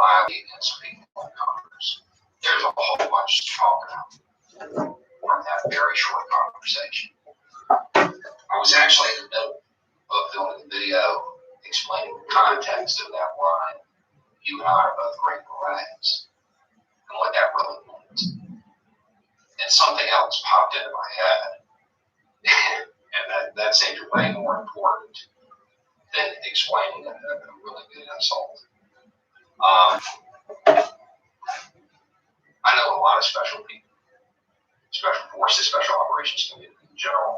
wildly against people in Congress. There's a whole bunch to talk about from that very short conversation. I was actually in the middle of filming the video explaining the context of that line, "You and I are both great berets," and what that really meant. And something else popped into my head, and that seemed way more important than explaining a really good insult. I know a lot of special people, special forces, special operations community in general,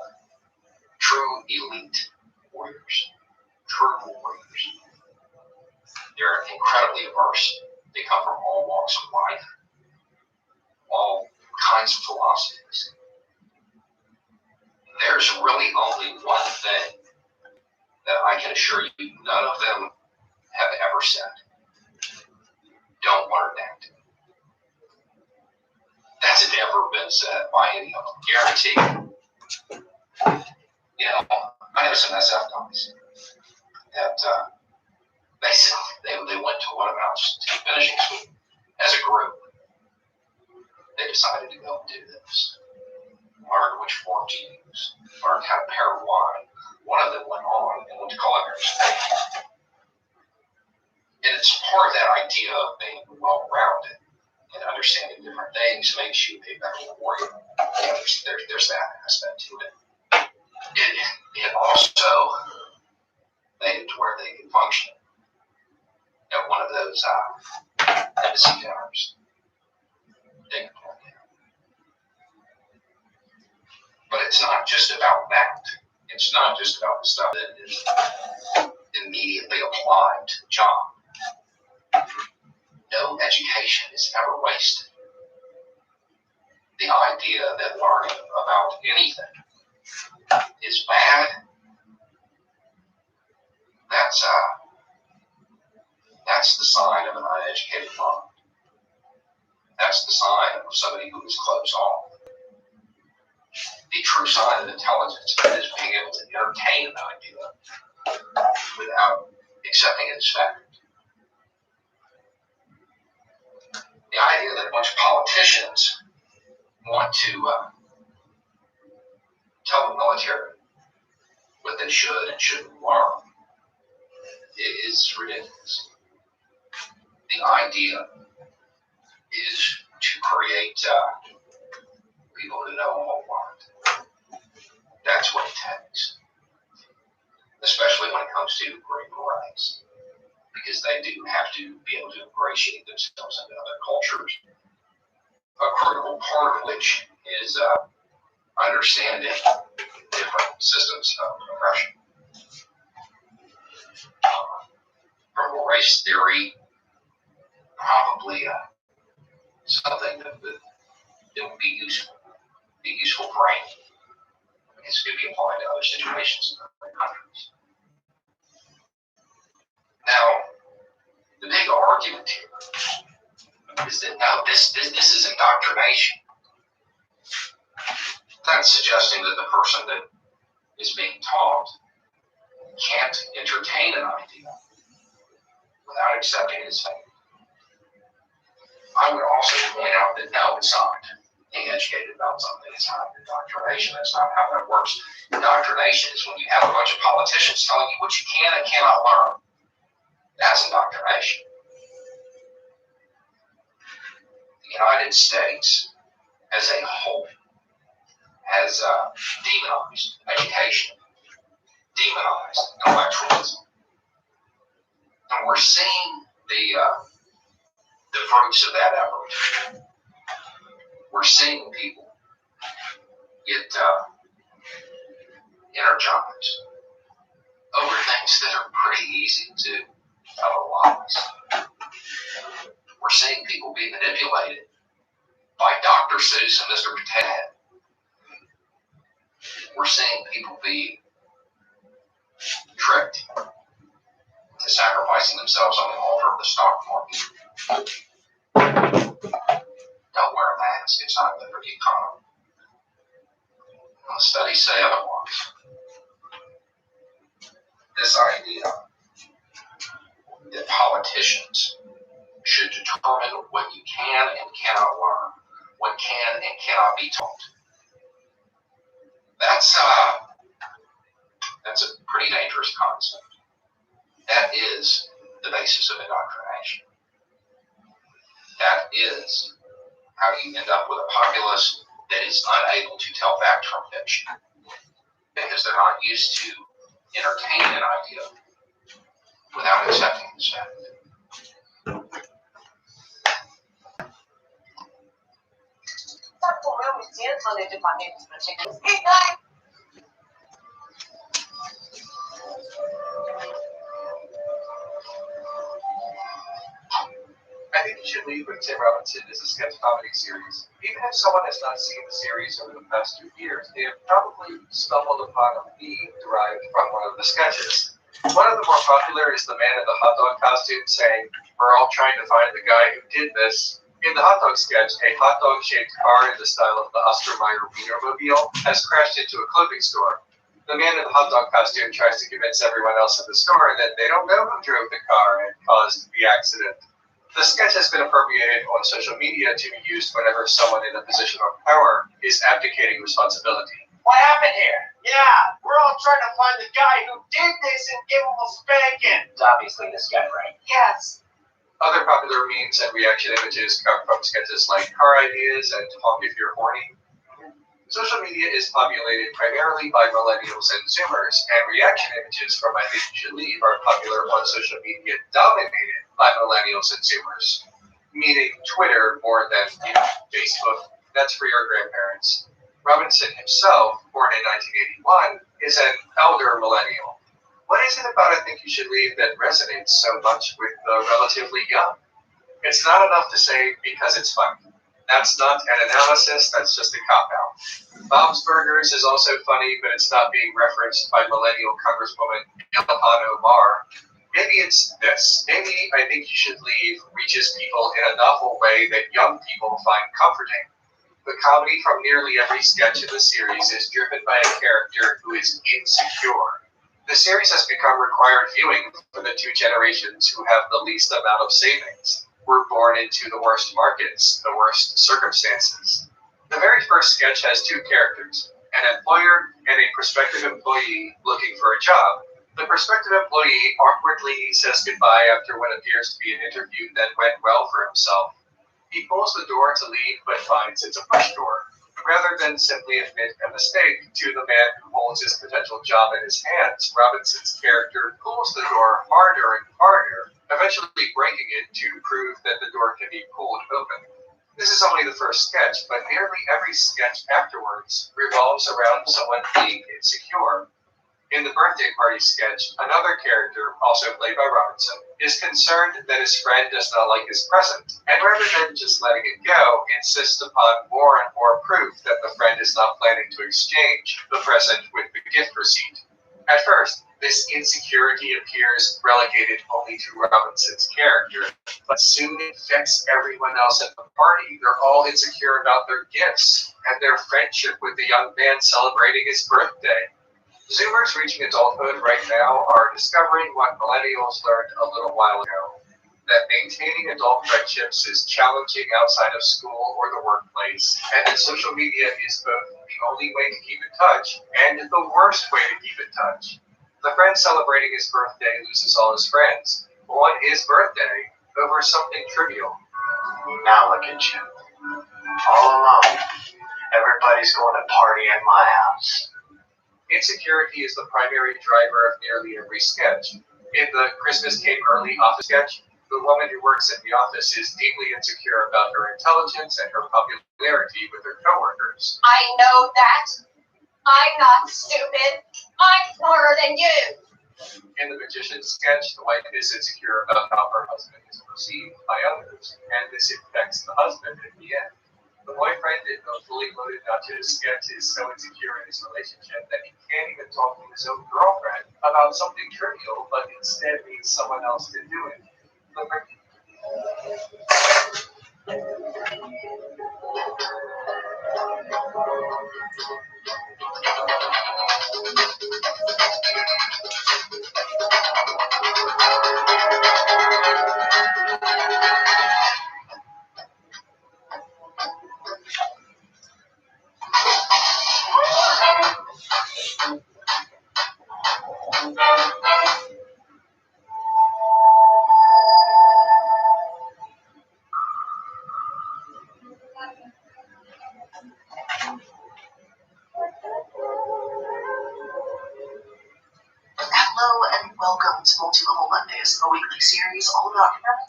true elite warriors, true warriors. They're incredibly diverse. They come from all walks of life, all kinds of philosophies. There's really only one thing that I can assure you none of them have ever said. Don't learn that. That's never been said by any of them. Guaranteed. You know, I know some SF guys that they went to what amounts to finishing school as a group. They decided to go and do this. Learn which form to use. Learn how to pair wine. One of them went on and went to culinary school. And it's part of that idea of being well-rounded and understanding different things makes you a better warrior. There's that aspect to it. It also made it to where they could function at one of those embassy dinners. They could play there. But it's not just about that. It's not just about the stuff that is immediately applied to the job. No education is ever wasted. The idea that learning about anything is bad, that's the sign of an uneducated mind. That's the sign of somebody who is closed off. The true sign of intelligence is being able to entertain an idea without accepting it as fact. The idea that a bunch of politicians want to tell the military what they should and shouldn't learn is ridiculous. The idea is to create people who know a whole lot. That's what it takes, especially when it comes to great berets, because they do have to be able to ingratiate themselves into other cultures. A critical part of which is understanding different systems of oppression. Critical race theory, probably something that would be useful for any, because it could be applied to other situations in other countries. Now, the big argument here is that no, this is indoctrination. That's suggesting that the person that is being taught can't entertain an idea without accepting it as fact. I would also point out that no, it's not. Being educated about something is not indoctrination. That's not how that works. Indoctrination is when you have a bunch of politicians telling you what you can and cannot learn. That's indoctrination. The United States as a whole has demonized education, demonized intellectualism. And we're seeing the fruits of that effort. We're seeing people get energized over things that are pretty easy to otherwise. We're seeing people be manipulated by Dr. Seuss and Mr. Potato Head. We're seeing people be tricked to sacrificing themselves on the altar of the stock market. Don't wear a mask. It's not good for the economy. Well, studies say otherwise. This idea that politicians should determine what you can and cannot learn, what can and cannot be taught. That's a pretty dangerous concept. That is the basis of indoctrination. That is how you end up with a populace that is unable to tell fact from fiction because they're not used to entertaining an idea without accepting the fact. I think You Should Leave with Tim Robinson is a sketch comedy series. Even if someone has not seen the series over the past 2 years, they have probably stumbled upon a meme derived from one of the sketches. One of the more popular is the man in the hot dog costume saying, "We're all trying to find the guy who did this." In the hot dog sketch, a hot dog-shaped car in the style of the Ostermeyer Wienermobile has crashed into a clothing store. The man in the hot dog costume tries to convince everyone else in the store that they don't know who drove the car and caused the accident. The sketch has been appropriated on social media to be used whenever someone in a position of power is abdicating responsibility. What happened here? Yeah, we're all trying to find the guy who did this and give him a spanking. It's obviously this guy, right? Yes. Other popular memes and reaction images come from sketches like car ideas and honk if you're horny. Social media is populated primarily by millennials and Zoomers, and reaction images from I Think You Should Leave are popular on social media dominated by millennials and Zoomers, meaning Twitter more than Facebook. That's for your grandparents. Robinson himself, born in 1981, is an elder millennial. What is it about I Think You Should Leave that resonates so much with the relatively young? It's not enough to say because it's funny. That's not an analysis, that's just a cop-out. Bob's Burgers is also funny, but it's not being referenced by millennial Congresswoman Ilhan Omar. Maybe it's this. Maybe I Think You Should Leave reaches people in a novel way that young people find comforting. The comedy from nearly every sketch in the series is driven by a character who is insecure. The series has become required viewing for the 2 generations who have the least amount of savings. We're born into the worst markets, the worst circumstances. The very first sketch has 2 characters, an employer and a prospective employee looking for a job. The prospective employee awkwardly says goodbye after what appears to be an interview that went well for himself. He pulls the door to leave but finds it's a push door. Rather than simply admit a mistake to the man who holds his potential job in his hands, Robinson's character pulls the door harder and harder, eventually breaking it to prove that the door can be pulled open. This is only the first sketch, but nearly every sketch afterwards revolves around someone being insecure. In the birthday party sketch, another character, also played by Robinson, is concerned that his friend does not like his present, and rather than just letting it go, insists upon more and more proof that the friend is not planning to exchange the present with the gift receipt. At first, this insecurity appears relegated only to Robinson's character, but soon it affects everyone else at the party. They're all insecure about their gifts and their friendship with the young man celebrating his birthday. Zoomers reaching adulthood right now are discovering what millennials learned a little while ago, that maintaining adult friendships is challenging outside of school or the workplace, and that social media is both the only way to keep in touch and the worst way to keep in touch. The friend celebrating his birthday loses all his friends on his birthday over something trivial. Now look at you, all alone. Everybody's going to party at my house. Insecurity is the primary driver of nearly every sketch. In the Christmas Came Early office sketch, the woman who works in the office is deeply insecure about her intelligence and her popularity with her coworkers. I know that. I'm not stupid. I'm smarter than you. In the magician sketch, the wife is insecure about how her husband is perceived by others, and this affects the husband in the end. The boyfriend in the Fully Loaded Nachos sketch is so insecure in his relationship that he can't even talk to his own girlfriend about something trivial, but instead needs someone else to do it.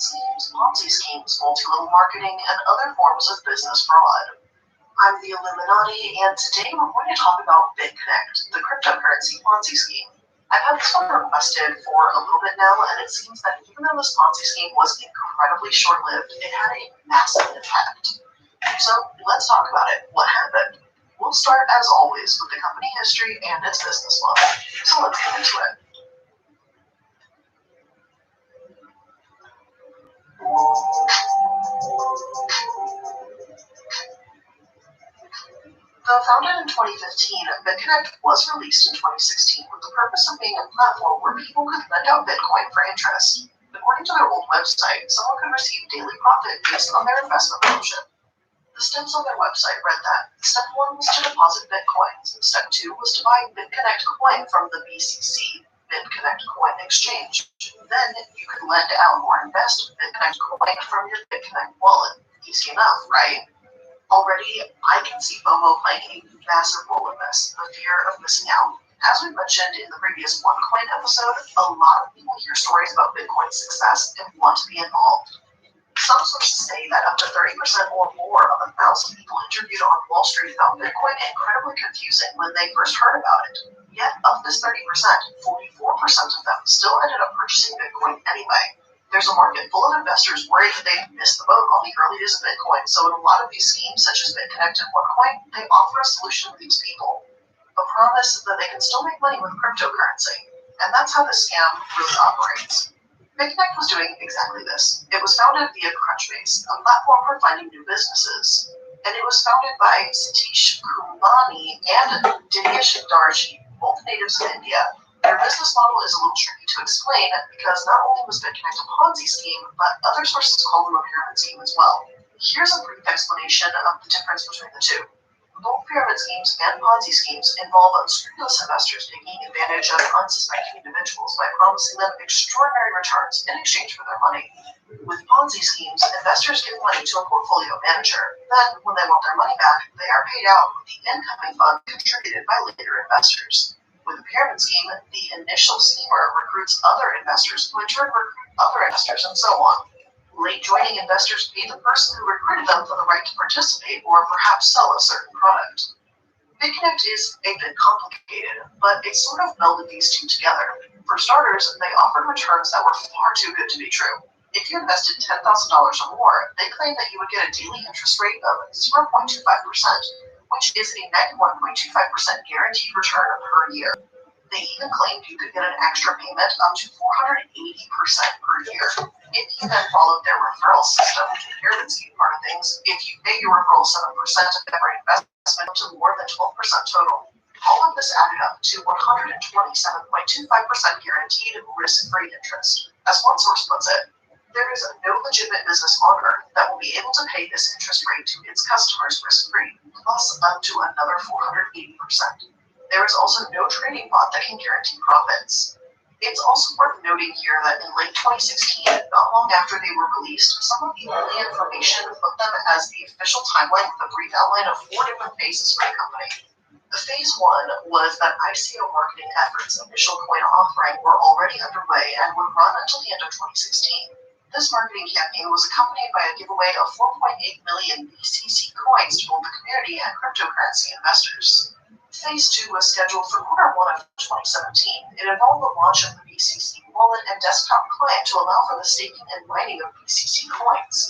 schemes, Ponzi schemes, multi-level marketing, and other forms of business fraud. I'm the Illuminati, and today we're going to talk about BitConnect, the cryptocurrency Ponzi scheme. I've had this one requested for a little bit now, and it seems that even though this Ponzi scheme was incredibly short-lived, it had a massive impact. So let's talk about it. What happened? We'll start, as always, with the company history and its business model. So let's get into it. Though founded in 2015, BitConnect was released in 2016 with the purpose of being a platform where people could lend out Bitcoin for interest. According to their old website, someone could receive daily profit based on their investment option. The steps on their website read that step 1 was to deposit Bitcoins, step 2 was to buy BitConnect coin from the BCC, BitConnect Coin Exchange. Then you could lend out or invest BitConnect coin from your BitConnect wallet. Easy enough, right? Already, I can see FOMO playing a massive role in this, the fear of missing out. As we mentioned in the previous OneCoin episode, a lot of people hear stories about Bitcoin's success and want to be involved. Some sources say that up to 30% or more of 1,000 people interviewed on Wall Street found Bitcoin incredibly confusing when they first heard about it. Yet, of this 30%, 44% of them still ended up purchasing Bitcoin anyway. There's a market full of investors worried that they've missed the boat on the early days of Bitcoin, so in a lot of these schemes, such as BitConnect and OneCoin, they offer a solution to these people. A promise that they can still make money with cryptocurrency. And that's how the scam really operates. BitConnect was doing exactly this. It was founded via Crunchbase, a platform for finding new businesses. And it was founded by Satish Kumani and Dinesh Darji, both natives of India. Their business model is a little tricky to explain because not only was BitConnect a Ponzi scheme, but other sources call them a pyramid scheme as well. Here's a brief explanation of the difference between the two. Both pyramid schemes and Ponzi schemes involve unscrupulous investors taking advantage of unsuspecting individuals by promising them extraordinary returns in exchange for their money. With Ponzi schemes, investors give money to a portfolio manager. Then, when they want their money back, they are paid out with the incoming fund contributed by later investors. With a pyramid scheme, the initial schemer recruits other investors who in turn recruit other investors and so on. Late joining investors pay the person who recruited them for the right to participate or perhaps sell a certain product. BitConnect is a bit complicated, but it sort of melded these two together. For starters, they offered returns that were far too good to be true. If you invested $10,000 or more, they claimed that you would get a daily interest rate of 0.25%, which is a net 1.25% guaranteed return per year. They even claimed you could get an extra payment up to 480% per year. If you then followed their referral system, the pyramid scheme part of things, if you pay your referral 7% of every investment up to more than 12% total. All of this added up to 127.25% guaranteed risk-free interest. As one source puts it, there is no legitimate business on earth that will be able to pay this interest rate to its customers risk-free, plus up to another 480%. There is also no trading bot that can guarantee profits. It's also worth noting here that in late 2016, not long after they were released, some of the early information put them as the official timeline with a brief outline of 4 different phases for the company. Phase 1 was that ICO marketing efforts, initial coin offering, were already underway and would run until the end of 2016. This marketing campaign was accompanied by a giveaway of 4.8 million BCC coins to both the community and cryptocurrency investors. Phase 2 was scheduled for Q1 of 2017. It involved the launch of the BCC wallet and desktop client to allow for the staking and mining of BCC coins.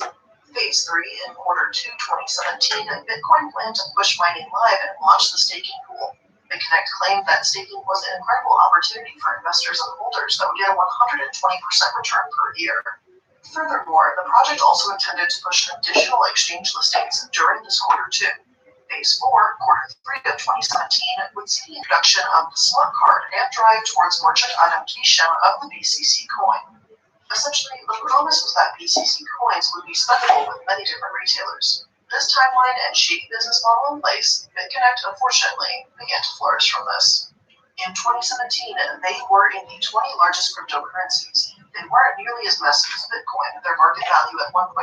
Phase 3 in Q2 2017, Bitcoin planned to push mining live and launch the staking pool. BitConnect claimed that staking was an incredible opportunity for investors and holders that would get a 120% return per year. Furthermore, the project also intended to push additional exchange listings during this Q2. Phase 4, Q3 of 2017, would see the introduction of the smart card and drive towards merchant adaptation of the BCC coin. Essentially, the promise was that BCC coins would be spendable with many different retailers. This timeline and shady business model in place, BitConnect unfortunately began to flourish from this. In 2017, they were in the 20 largest cryptocurrencies. They weren't nearly as massive as Bitcoin, their market value at $1.43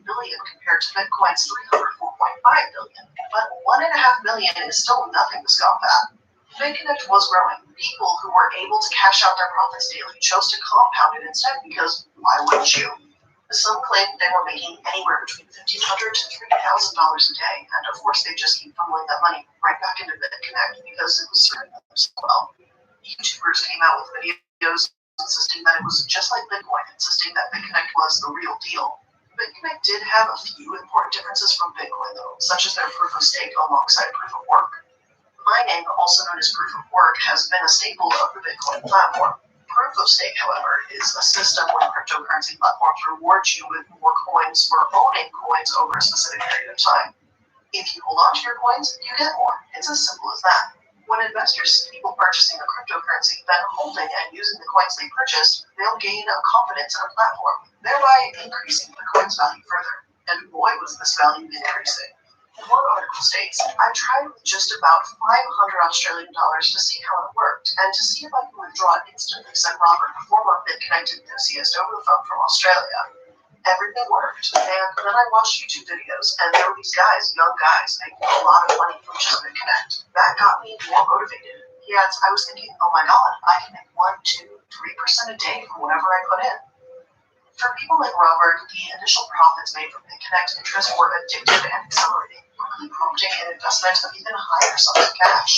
billion compared to Bitcoin's $304.5 billion. But $1.5 billion is still nothing to scoff at. BitConnect was growing. People who were able to cash out their profits daily chose to compound it instead because why wouldn't you? Some claimed they were making anywhere between $1,500 to $3,000 a day, and of course they just keep funneling that money right back into BitConnect because it was serving them so well. YouTubers came out with videos insisting that it was just like Bitcoin, insisting that BitConnect was the real deal. BitConnect did have a few important differences from Bitcoin, though, such as their proof of stake alongside proof of work. Mining, also known as proof of work, has been a staple of the Bitcoin platform. Proof of stake, however, is a system where cryptocurrency platforms reward you with more coins for owning coins over a specific period of time. If you hold on to your coins, you get more. It's as simple as that. When investors see people purchasing a cryptocurrency, then holding and using the coins they purchased, they'll gain a confidence in a platform, thereby increasing the coin's value further. And boy, was this value increasing. One article states, I tried with just about $500 Australian to see how it worked, and to see if I could withdraw it instantly, said Robert, a former BitConnect enthusiast over the phone from Australia. Everything worked, and then I watched YouTube videos, and there were these guys, young guys, making a lot of money from just BitConnect. That got me more motivated. He adds, I was thinking, oh my god, I can make 1%, 2%, 3% a day from whatever I put in. For people like Robert, the initial profits made from BitConnect interest were addictive and accelerating, quickly prompting an investment of even higher sums of cash.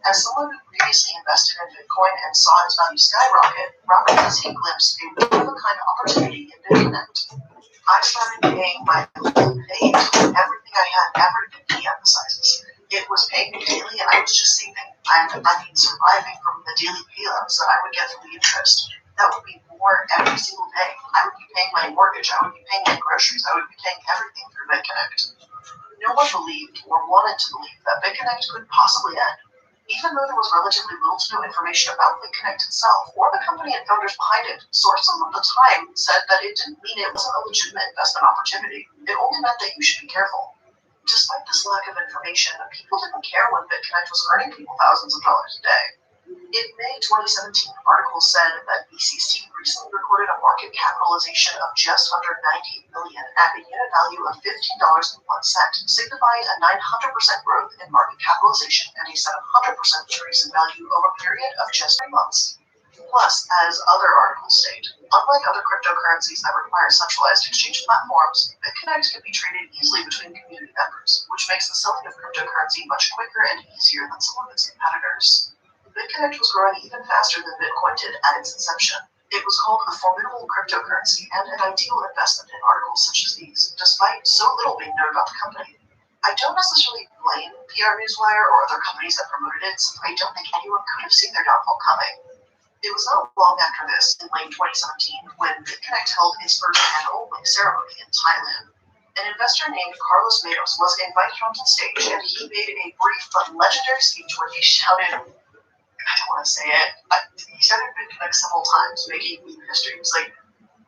As someone who previously invested in Bitcoin and saw its value skyrocket, Robert has a glimpse of a one-of-a-kind opportunity in BitConnect. I started paying my pay to everything I had ever been, he emphasizes. It was paying me daily and I was just saving. I mean, surviving from the daily payouts that I would get from the interest. That would be more every single day. I would be paying my mortgage, I would be paying my groceries, I would be paying everything through BitConnect. No one believed or wanted to believe that BitConnect could possibly end. Even though there was relatively little to no information about BitConnect itself or the company and founders behind it, sources of the time said that it didn't mean it wasn't a legitimate investment opportunity. It only meant that you should be careful. Despite this lack of information, people didn't care when BitConnect was earning people thousands of dollars a day. In May 2017, articles said that BCC recently recorded a market capitalization of just under $90 million at a unit value of $15.01, signifying a 900% growth in market capitalization and a 700% increase in value over a period of just 3 months. Plus, as other articles state, unlike other cryptocurrencies that require centralized exchange platforms, BitConnect can be traded easily between community members, which makes the selling of cryptocurrency much quicker and easier than some of its competitors. BitConnect was growing even faster than Bitcoin did at its inception. It was called a formidable cryptocurrency and an ideal investment in articles such as these, despite so little being known about the company. I don't necessarily blame PR Newswire or other companies that promoted it, since I don't think anyone could have seen their downfall coming. It was not long after this, in late 2017, when BitConnect held its first and only ceremony in Thailand. An investor named Carlos Matos was invited onto stage, and he made a brief but legendary speech where he shouted, I don't want to say it, he shouted BitConnect several times, making new history. He was like,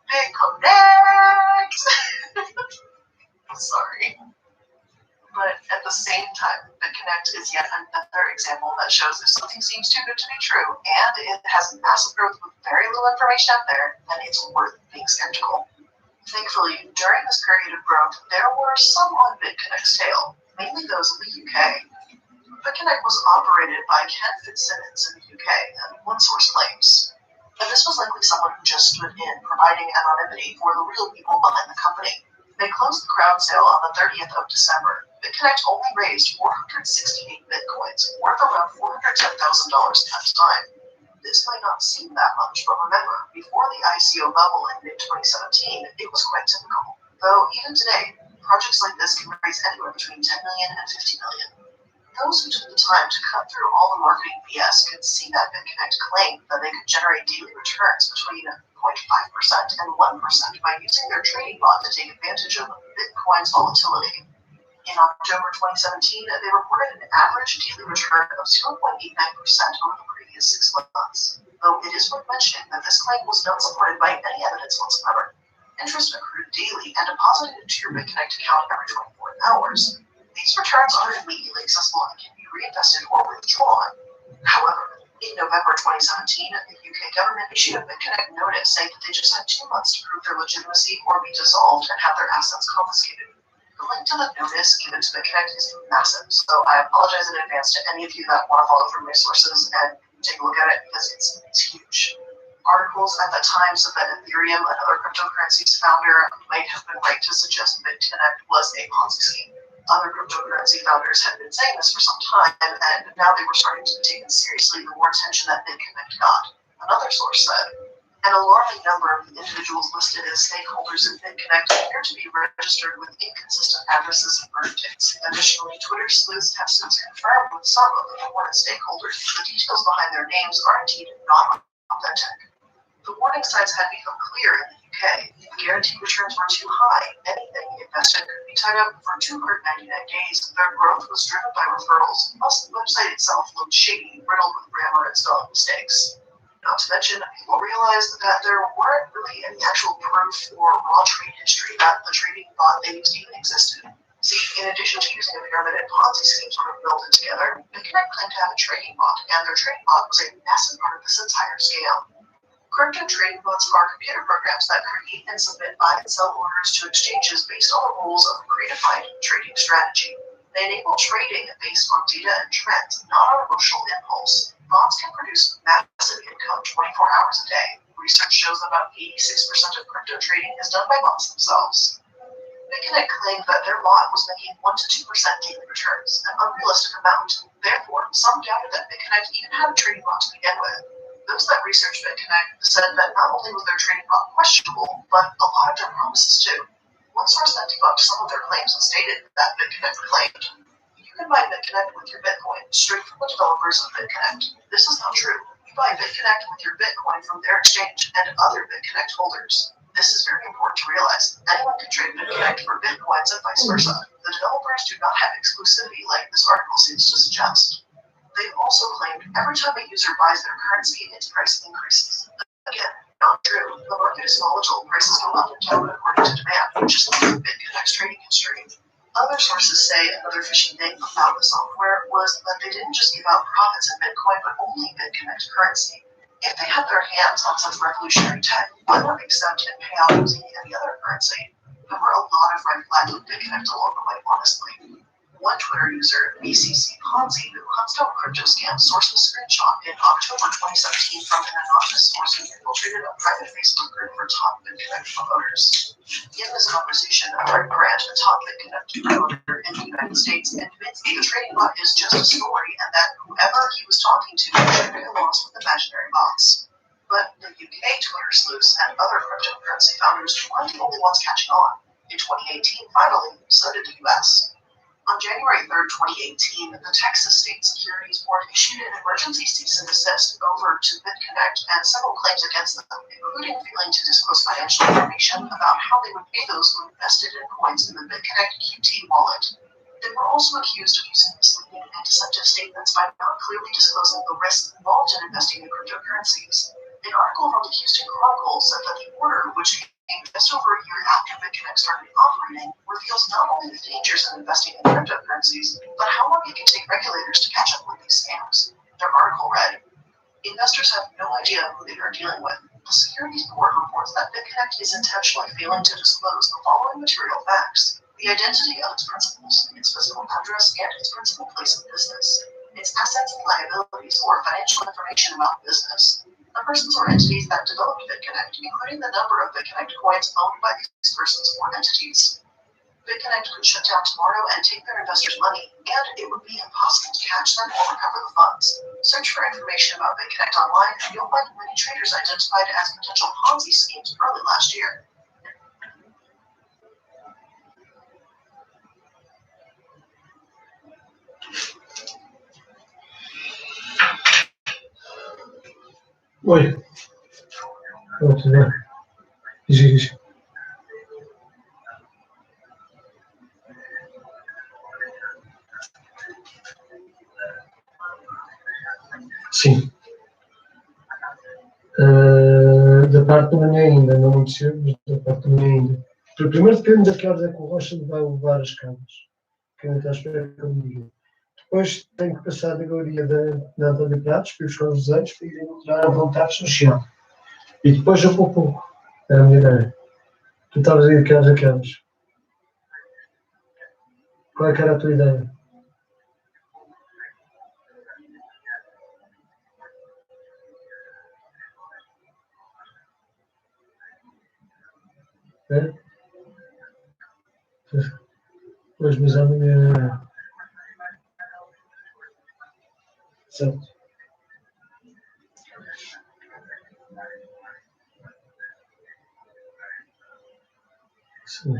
BitConnect! I'm sorry. But at the same time, BitConnect is yet another example that shows if something seems too good to be true, and it has massive growth with very little information out there, then it's worth being skeptical. Thankfully, during this period of growth, there were some on BitConnect's tail, mainly those in the UK. BitConnect was operated by Ken Fitzsimmons in the UK, and one source claims. And this was likely someone who just stood in, providing anonymity for the real people behind the company. They closed the crowd sale on the 30th of December. BitConnect only raised 468 bitcoins, worth around $410,000 at the time. This might not seem that much, but remember, before the ICO bubble in mid-2017, it was quite typical. Though even today, projects like this can raise anywhere between $10 million and $50 million. Those who took the time to cut through all the marketing BS could see that BitConnect claimed that they could generate daily returns between 0.5% and 1% by using their trading bot to take advantage of Bitcoin's volatility. In October 2017, they reported an average daily return of 0.89% over the previous 6 months, though it is worth mentioning that this claim was not supported by any evidence whatsoever. Interest accrued daily and deposited into your BitConnect account every 24 hours. These returns are immediately accessible and can be reinvested or withdrawn. However, in November 2017, the UK government issued a BitConnect notice saying that they just had 2 months to prove their legitimacy or be dissolved and have their assets confiscated. The link to the notice given to BitConnect is massive, so I apologize in advance to any of you that want to follow from my sources and take a look at it because it's huge. Articles at that time said that Ethereum, another cryptocurrency's founder, might have been right to suggest BitConnect was a Ponzi scheme. Other cryptocurrency founders had been saying this for some time, and now they were starting to be taken seriously the more attention that BitConnect got. Another source said, an alarming number of the individuals listed as stakeholders in BitConnect appear to be registered with inconsistent addresses and verdicts. Additionally, Twitter sleuths have since confirmed with some of the purported stakeholders that the details behind their names are indeed not authentic. The warning signs had become clear in the UK. The guaranteed returns were too high. Anything invested could be tied up for 299 days. Their growth was driven by referrals, plus the website itself looked shady, riddled with grammar and spelling mistakes. Not to mention, people realized that there weren't really any actual proof or raw trade history that the trading bot they used even existed. See, in addition to using a pyramid and Ponzi scheme sort of melded together, BitConnect claimed to have a trading bot, and their trading bot was a massive part of this entire scam. Crypto trading bots are computer programs that create and submit buy and sell orders to exchanges based on the rules of a predefined trading strategy. They enable trading based on data and trends, not on emotional impulse. Bots can produce massive income 24 hours a day. Research shows that about 86% of crypto trading is done by bots themselves. BitConnect claimed that their bot was making 1 to 2% daily returns, an unrealistic amount. Therefore, some doubted that BitConnect even had a trading bot to begin with. Those that researched BitConnect said that not only was their trading bot questionable, but a lot of their promises too. One source that debunked some of their claims and stated that BitConnect claimed, you can buy BitConnect with your Bitcoin straight from the developers of BitConnect. This is not true. You buy BitConnect with your Bitcoin from their exchange and other BitConnect holders. This is very important to realize. Anyone can trade BitConnect for Bitcoins and vice versa. The developers do not have exclusivity like this article seems to suggest. They also claimed every time a user buys their currency, its price increases. Again, not true. The market is volatile. Prices go up and down according to demand, which is like BitConnect's trading history. Other sources say another fishy thing about the software was that they didn't just give out profits in Bitcoin, but only BitConnect currency. If they had their hands on such revolutionary tech, why not accept and pay out using any other currency? There were a lot of red flags with BitConnect along the way, honestly. One Twitter user, BCC Ponzi, who hunts down crypto scams, sourced a screenshot in October 2017 from an anonymous source who infiltrated a private Facebook group for top BitConnect promoters. In this conversation, Greg Grant, a top BitConnect promoter in the United States, admits the trading bot is just a story and that whoever he was talking to should be lost with imaginary bots. But the UK Twitter sleuths and other cryptocurrency founders weren't the only ones catching on. In 2018, finally, so did the US. On January 3rd, 2018, the Texas State Securities Board issued an emergency cease and desist over to BitConnect and several claims against them, including failing to disclose financial information about how they would pay those who invested in coins in the BitConnect QT wallet. They were also accused of using misleading and deceptive statements by not clearly disclosing the risks involved in investing in cryptocurrencies. An article from the Houston Chronicle said that the order, which came just over a year after BitConnect started operating, reveals not only the dangers of investing in cryptocurrencies, but how long it can take regulators to catch up with these scams. Their article read, investors have no idea who they are dealing with. The Securities Board reports that BitConnect is intentionally failing to disclose the following material facts: the identity of its principals, its physical address, and its principal place of business, its assets and liabilities or financial information about business, the persons or entities that developed BitConnect, including the number of BitConnect coins owned by these persons or entities. BitConnect could shut down tomorrow and take their investors' money, and it would be impossible to catch them or recover the funds. Search for information about BitConnect online, and you'll find many traders identified as potential Ponzi schemes early last year. Oi, pronto, né? Diz. Sim. Da parte da manhã ainda, não muito cedo, mas da parte da manhã ainda. Primeiro depende de que horas é que o Rocha vai levar as camas, que ainda está à espera que eu me diga. Depois tenho que passar da galeria da António Prates para ir buscar os desenhos para irem mostrar a vontade social. E depois eu pouco. Era a minha ideia. Tu estavas a ir de que horas a que horas? Qual é que era a tua ideia? É? Pois, mas amanhã. Certo. Sim.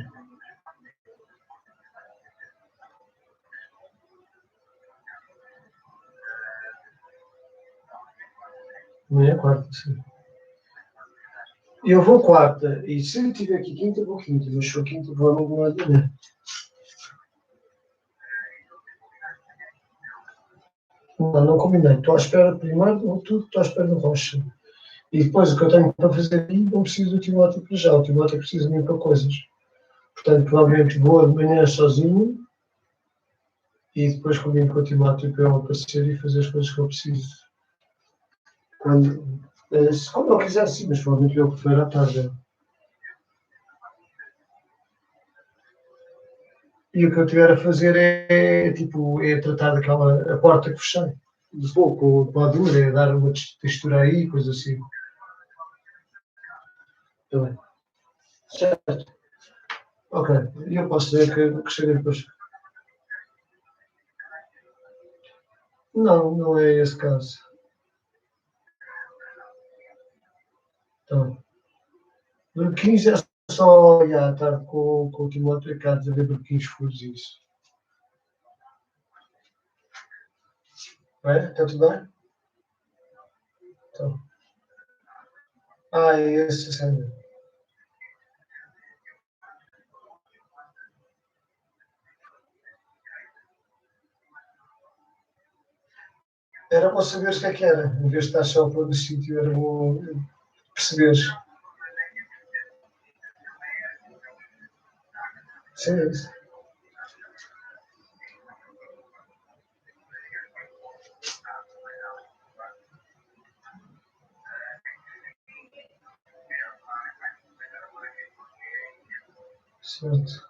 Amanhã é quarta, sim. Eu vou quarta, e se eu tiver aqui quinta, vou quinta, mas se for quinta, vou não é de manhã. Não combinei. Estou à espera primeiro, ou tudo, estou à espera do Rocha. E depois o que eu tenho para fazer aí, não preciso do Timóteo para já. O Timóteo precisa de mim para coisas. Portanto, provavelmente vou de manhã sozinho e depois combino com o Timóteo para ele aparecer e fazer as coisas que eu preciso. Quando eu quiser, sim, mas provavelmente eu prefiro à tarde. E o que eu tiver a fazer é tratar daquela a porta que fechei. De pouco, com a dura, é dar uma textura aí, coisa assim. Está bem. Certo. Ok. E eu posso dizer que cheguei depois. Não, não é esse caso. Então, Burkins é só já, à tarde com o Timóteo e cá de ver Burkins furos isso. É? Está tudo bem? Então. É esse, sim. Era bom saberes o que era, em vez de estar só por o sítio, era bom perceberes. Sim, é isso. Certo.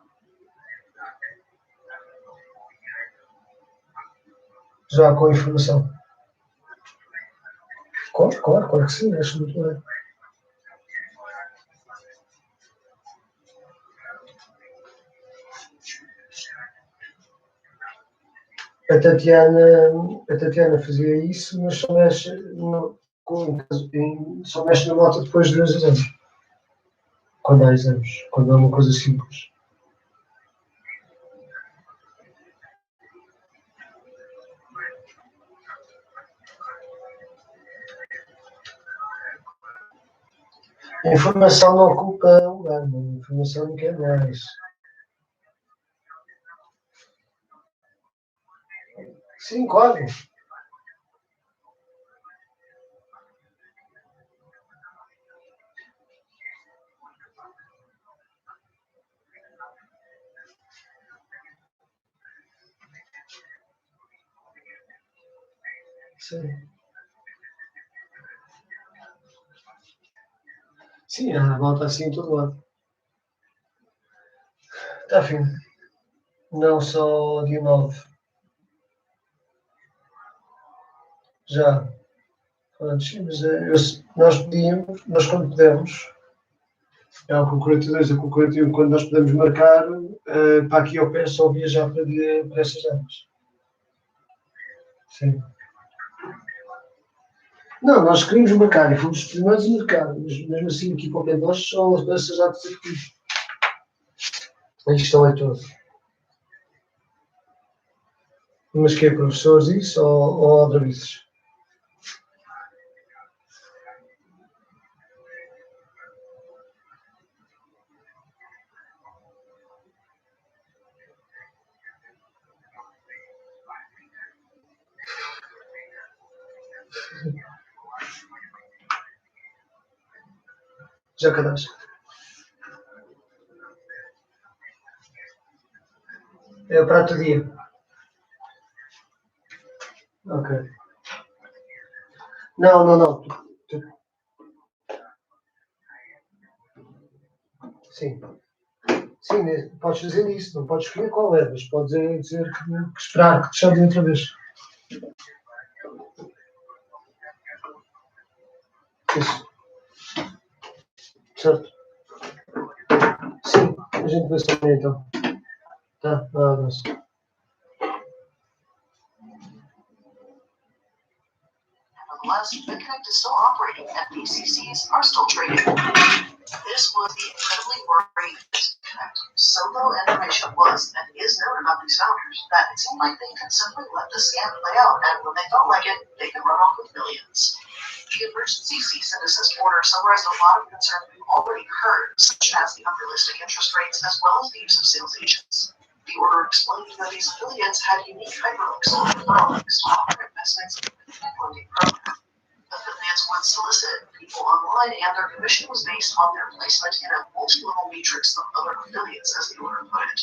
Já com a informação. Claro que sim, acho muito bem. A Tatiana fazia isso, mas só mexe, só mexe na moto depois de 2 exames. Quando há exames, quando é uma coisa simples. A informação não ocupa lugar, a informação não quer mais. Sim, claro. Sim. Sim, a volta assim em todo lado. Está fim. Não só dia 9. Já. Pronto, sim, mas nós quando pudermos, é o com 42 ou com 41, quando nós podemos marcar, para aqui ao pé só viajar para essas datas. Sim. Não, nós queríamos marcar e fomos os primeiros a marcar, mas mesmo assim aqui para o pé de nós só essas datas aqui. Aí estão aí todos. Mas que é professores isso ou aldrabices? Já cadastro. É o prato do dia. Ok. Não. Sim. Sim, podes fazer isso, não podes escolher qual é, mas podes dizer que esperar que te chamem outra vez. Isso. Certo. A gente vai se ver então. Tá, um abraço. Nevertheless, BitConnect is still operating and BCCs are still trading. This was the incredibly worrying BitConnect. So little information was and is known about these founders that it seemed like they could simply let the scam play out, and when they felt like it, they could run off with millions. The emergency cease and desist order summarized a lot of concerns we've already heard, such as the unrealistic interest rates as well as the use of sales agents. The order explained that these affiliates had unique hyperlinks or referral links to offer investments in the BitConnect lending program. Affiliates would solicit people online, and their commission was based on their placement in a multi-level matrix of other affiliates, as the order put it.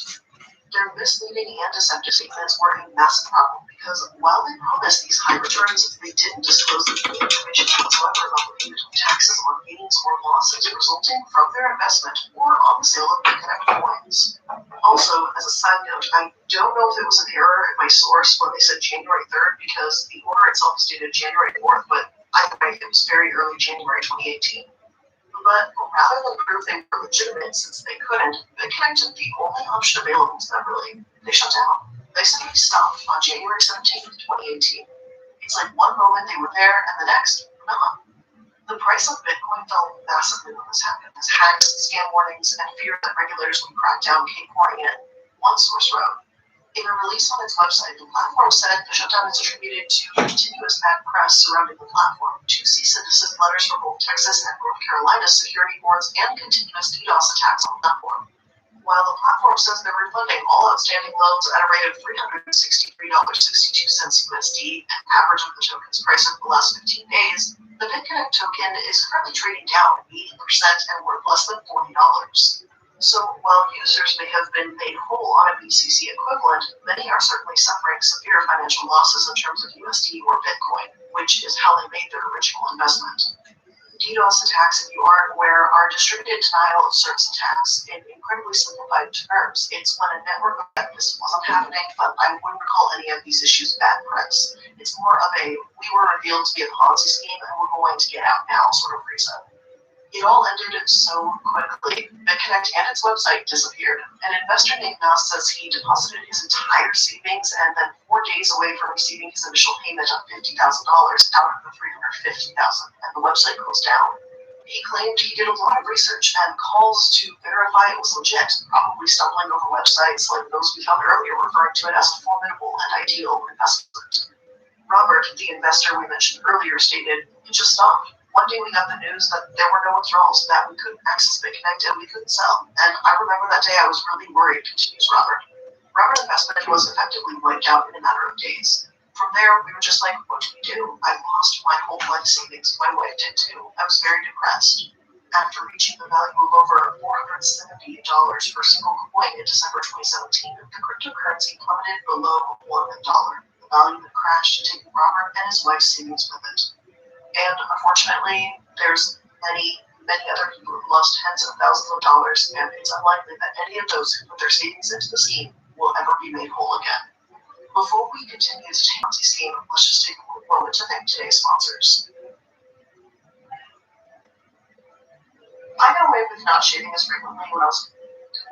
Their misleading and deceptive statements were a massive problem because while they promised these high returns, they didn't disclose any information whatsoever about the payment of taxes on gains or losses resulting from their investment or on the sale of BitConnect coins. Also, as a side note, I don't know if it was an error in my source when they said January 3rd because the order itself is dated January 4th, but either way, it was very early January 2018. But rather than prove they were legitimate since they couldn't, BitConnect took the only option available to them, really. They shut down. They simply stopped on January 17th, 2018. It's like one moment they were there and the next, not. The price of Bitcoin fell massively when this happened, as hacks, scam warnings, and fear that regulators would crack down came pouring in. One source wrote, in a release on its website, the platform said the shutdown is attributed to continuous bad press surrounding the platform, to cease and desist letters from both Texas and North Carolina's security boards, and continuous DDoS attacks on the platform. While the platform says they're refunding all outstanding loans at a rate of $363.62 USD, an average of the token's price over the last 15 days, the BitConnect token is currently trading down 80% and worth less than $40. So while users may have been made whole on a BCC equivalent, many are certainly suffering severe financial losses in terms of USD or Bitcoin, which is how they made their original investment. DDoS attacks, if you aren't aware, are distributed denial of service attacks. In incredibly simplified terms, it's when a network effect this wasn't happening, but I wouldn't call any of these issues bad press. It's more of a we were revealed to be a Ponzi scheme and we're going to get out now sort of reason. It all ended so quickly. BitConnect and its website disappeared. An investor named Nas says he deposited his entire savings and then 4 days away from receiving his initial payment of $50,000 out of the $350,000, and the website closed down. He claimed he did a lot of research and calls to verify it was legit, probably stumbling over websites like those we found earlier referring to it as a formidable and ideal investment. Robert, the investor we mentioned earlier, stated, it just stopped. One day we got the news that there were no withdrawals, that we couldn't access BitConnect and we couldn't sell. And I remember that day I was really worried, continues Robert. Robert's investment was effectively wiped out in a matter of days. From there, we were just like, what do we do? I lost my whole life savings. My wife did too. I was very depressed. After reaching the value of over $470 for a single coin in December 2017, the cryptocurrency plummeted below $1. The value had crashed, taking Robert and his wife's savings with it. And unfortunately, there's many other people who lost tens of thousands of dollars, and it's unlikely that any of those who put their savings into the scheme will ever be made whole again. Before we continue this Ponzi scheme, let's just take a quick moment to thank today's sponsors. I got away with not shaving as frequently when I was.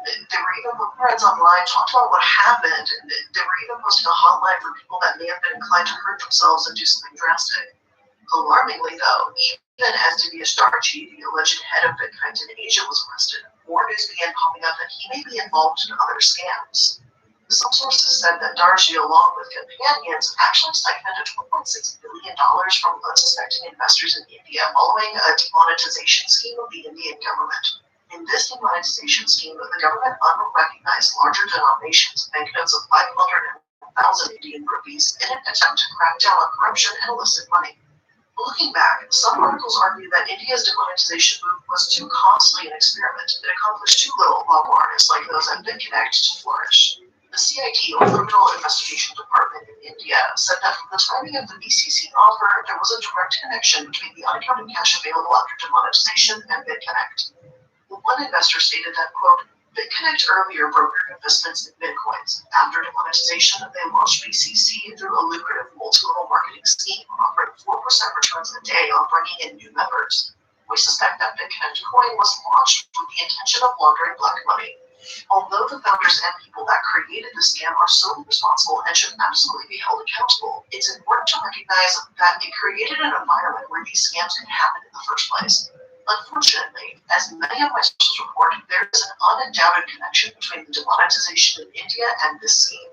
They were even putting threads online, talked about what happened, and they were even posting a hotline for people that may have been inclined to hurt themselves and do something drastic. Alarmingly, though, even as Divyas Darchi, the alleged head of BitConnect in Asia, was arrested, more news began popping up that he may be involved in other scams. Some sources said that Darchi, along with companions, actually siphoned $12.6 billion from unsuspecting investors in India following a demonetization scheme of the Indian government. In this demonetization scheme, the government unrecognized larger denominations of banknotes of 500 and 1,000 Indian rupees in an attempt to crack down on corruption and illicit money. Looking back, some articles argue that India's demonetization move was too costly an experiment that accomplished too little while artists like those at BitConnect to flourish. The CID, or Criminal Investigation Department in India, said that from the timing of the BCC offer, there was a direct connection between the unaccounted cash available after demonetization and BitConnect. One investor stated that, quote, BitConnect earlier brokered investments in Bitcoins. After demonetization, they launched BCC through a lucrative multi-level marketing scheme, offering 4% returns a day on bringing in new members. We suspect that BitConnect coin was launched with the intention of laundering black money. Although the founders and people that created the scam are solely responsible and should absolutely be held accountable, it's important to recognize that it created an environment where these scams could happen in the first place. Unfortunately, as many of my sources report, there is an undoubted connection between the demonetization in India and this scheme.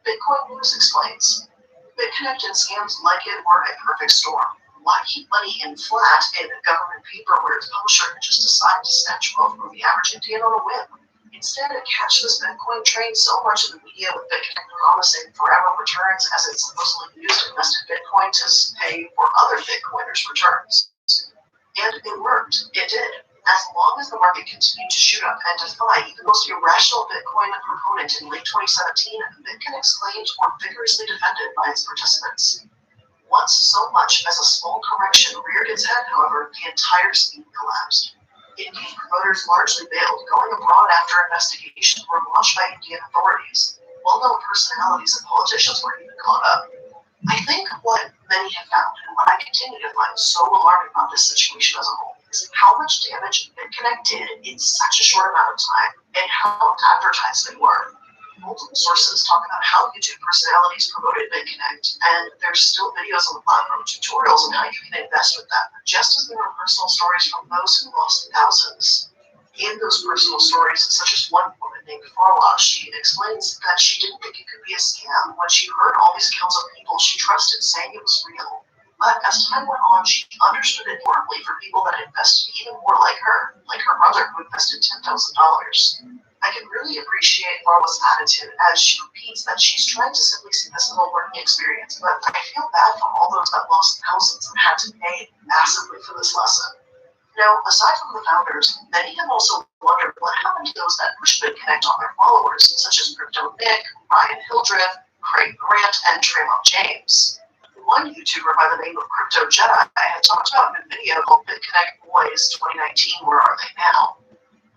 Bitcoin News explains, BitConnect and scams like it were a perfect storm. Why keep money in flat in a government paper where its publisher can just decide to snatch wealth from the average Indian on a whim? Instead, it catch this Bitcoin train so much of the media with Bitcoin promising forever returns as it supposedly used invested Bitcoin to pay for other Bitcoiners' returns. And it worked. It did. As long as the market continued to shoot up and defy even the most irrational Bitcoin proponent in late 2017, BitConnect's claims were vigorously defended by its participants. Once so much as a small correction reared its head, however, the entire scheme collapsed. Indian promoters largely bailed, going abroad after investigations were launched by Indian authorities. Well-known personalities and politicians were even caught up. I think what many have found, and what I continue to find so alarming about this situation as a whole, is how much damage BitConnect did in such a short amount of time, and how advertised they were. Multiple sources talk about how YouTube personalities promoted BitConnect, and there's still videos on the platform, tutorials on how you can invest with them, just as there were personal stories from those who lost thousands. In those personal stories, such as one woman named Farla, she explains that she didn't think it could be a scam when she heard all these accounts of people she trusted saying it was real. But as time went on, she understood it horribly for people that invested even more like her brother who invested $10,000. I can really appreciate Farla's attitude as she repeats that she's trying to simply see this as a learning experience, but I feel bad for all those that lost thousands and had to pay massively for this lesson. Now, aside from the founders, many have also wondered what happened to those that pushed BitConnect on their followers, such as Crypto Nick, Ryan Hildreth, Craig Grant, and Tremont James. One YouTuber by the name of Crypto Jedi had talked about in a video called BitConnect Boys 2019, Where Are They Now?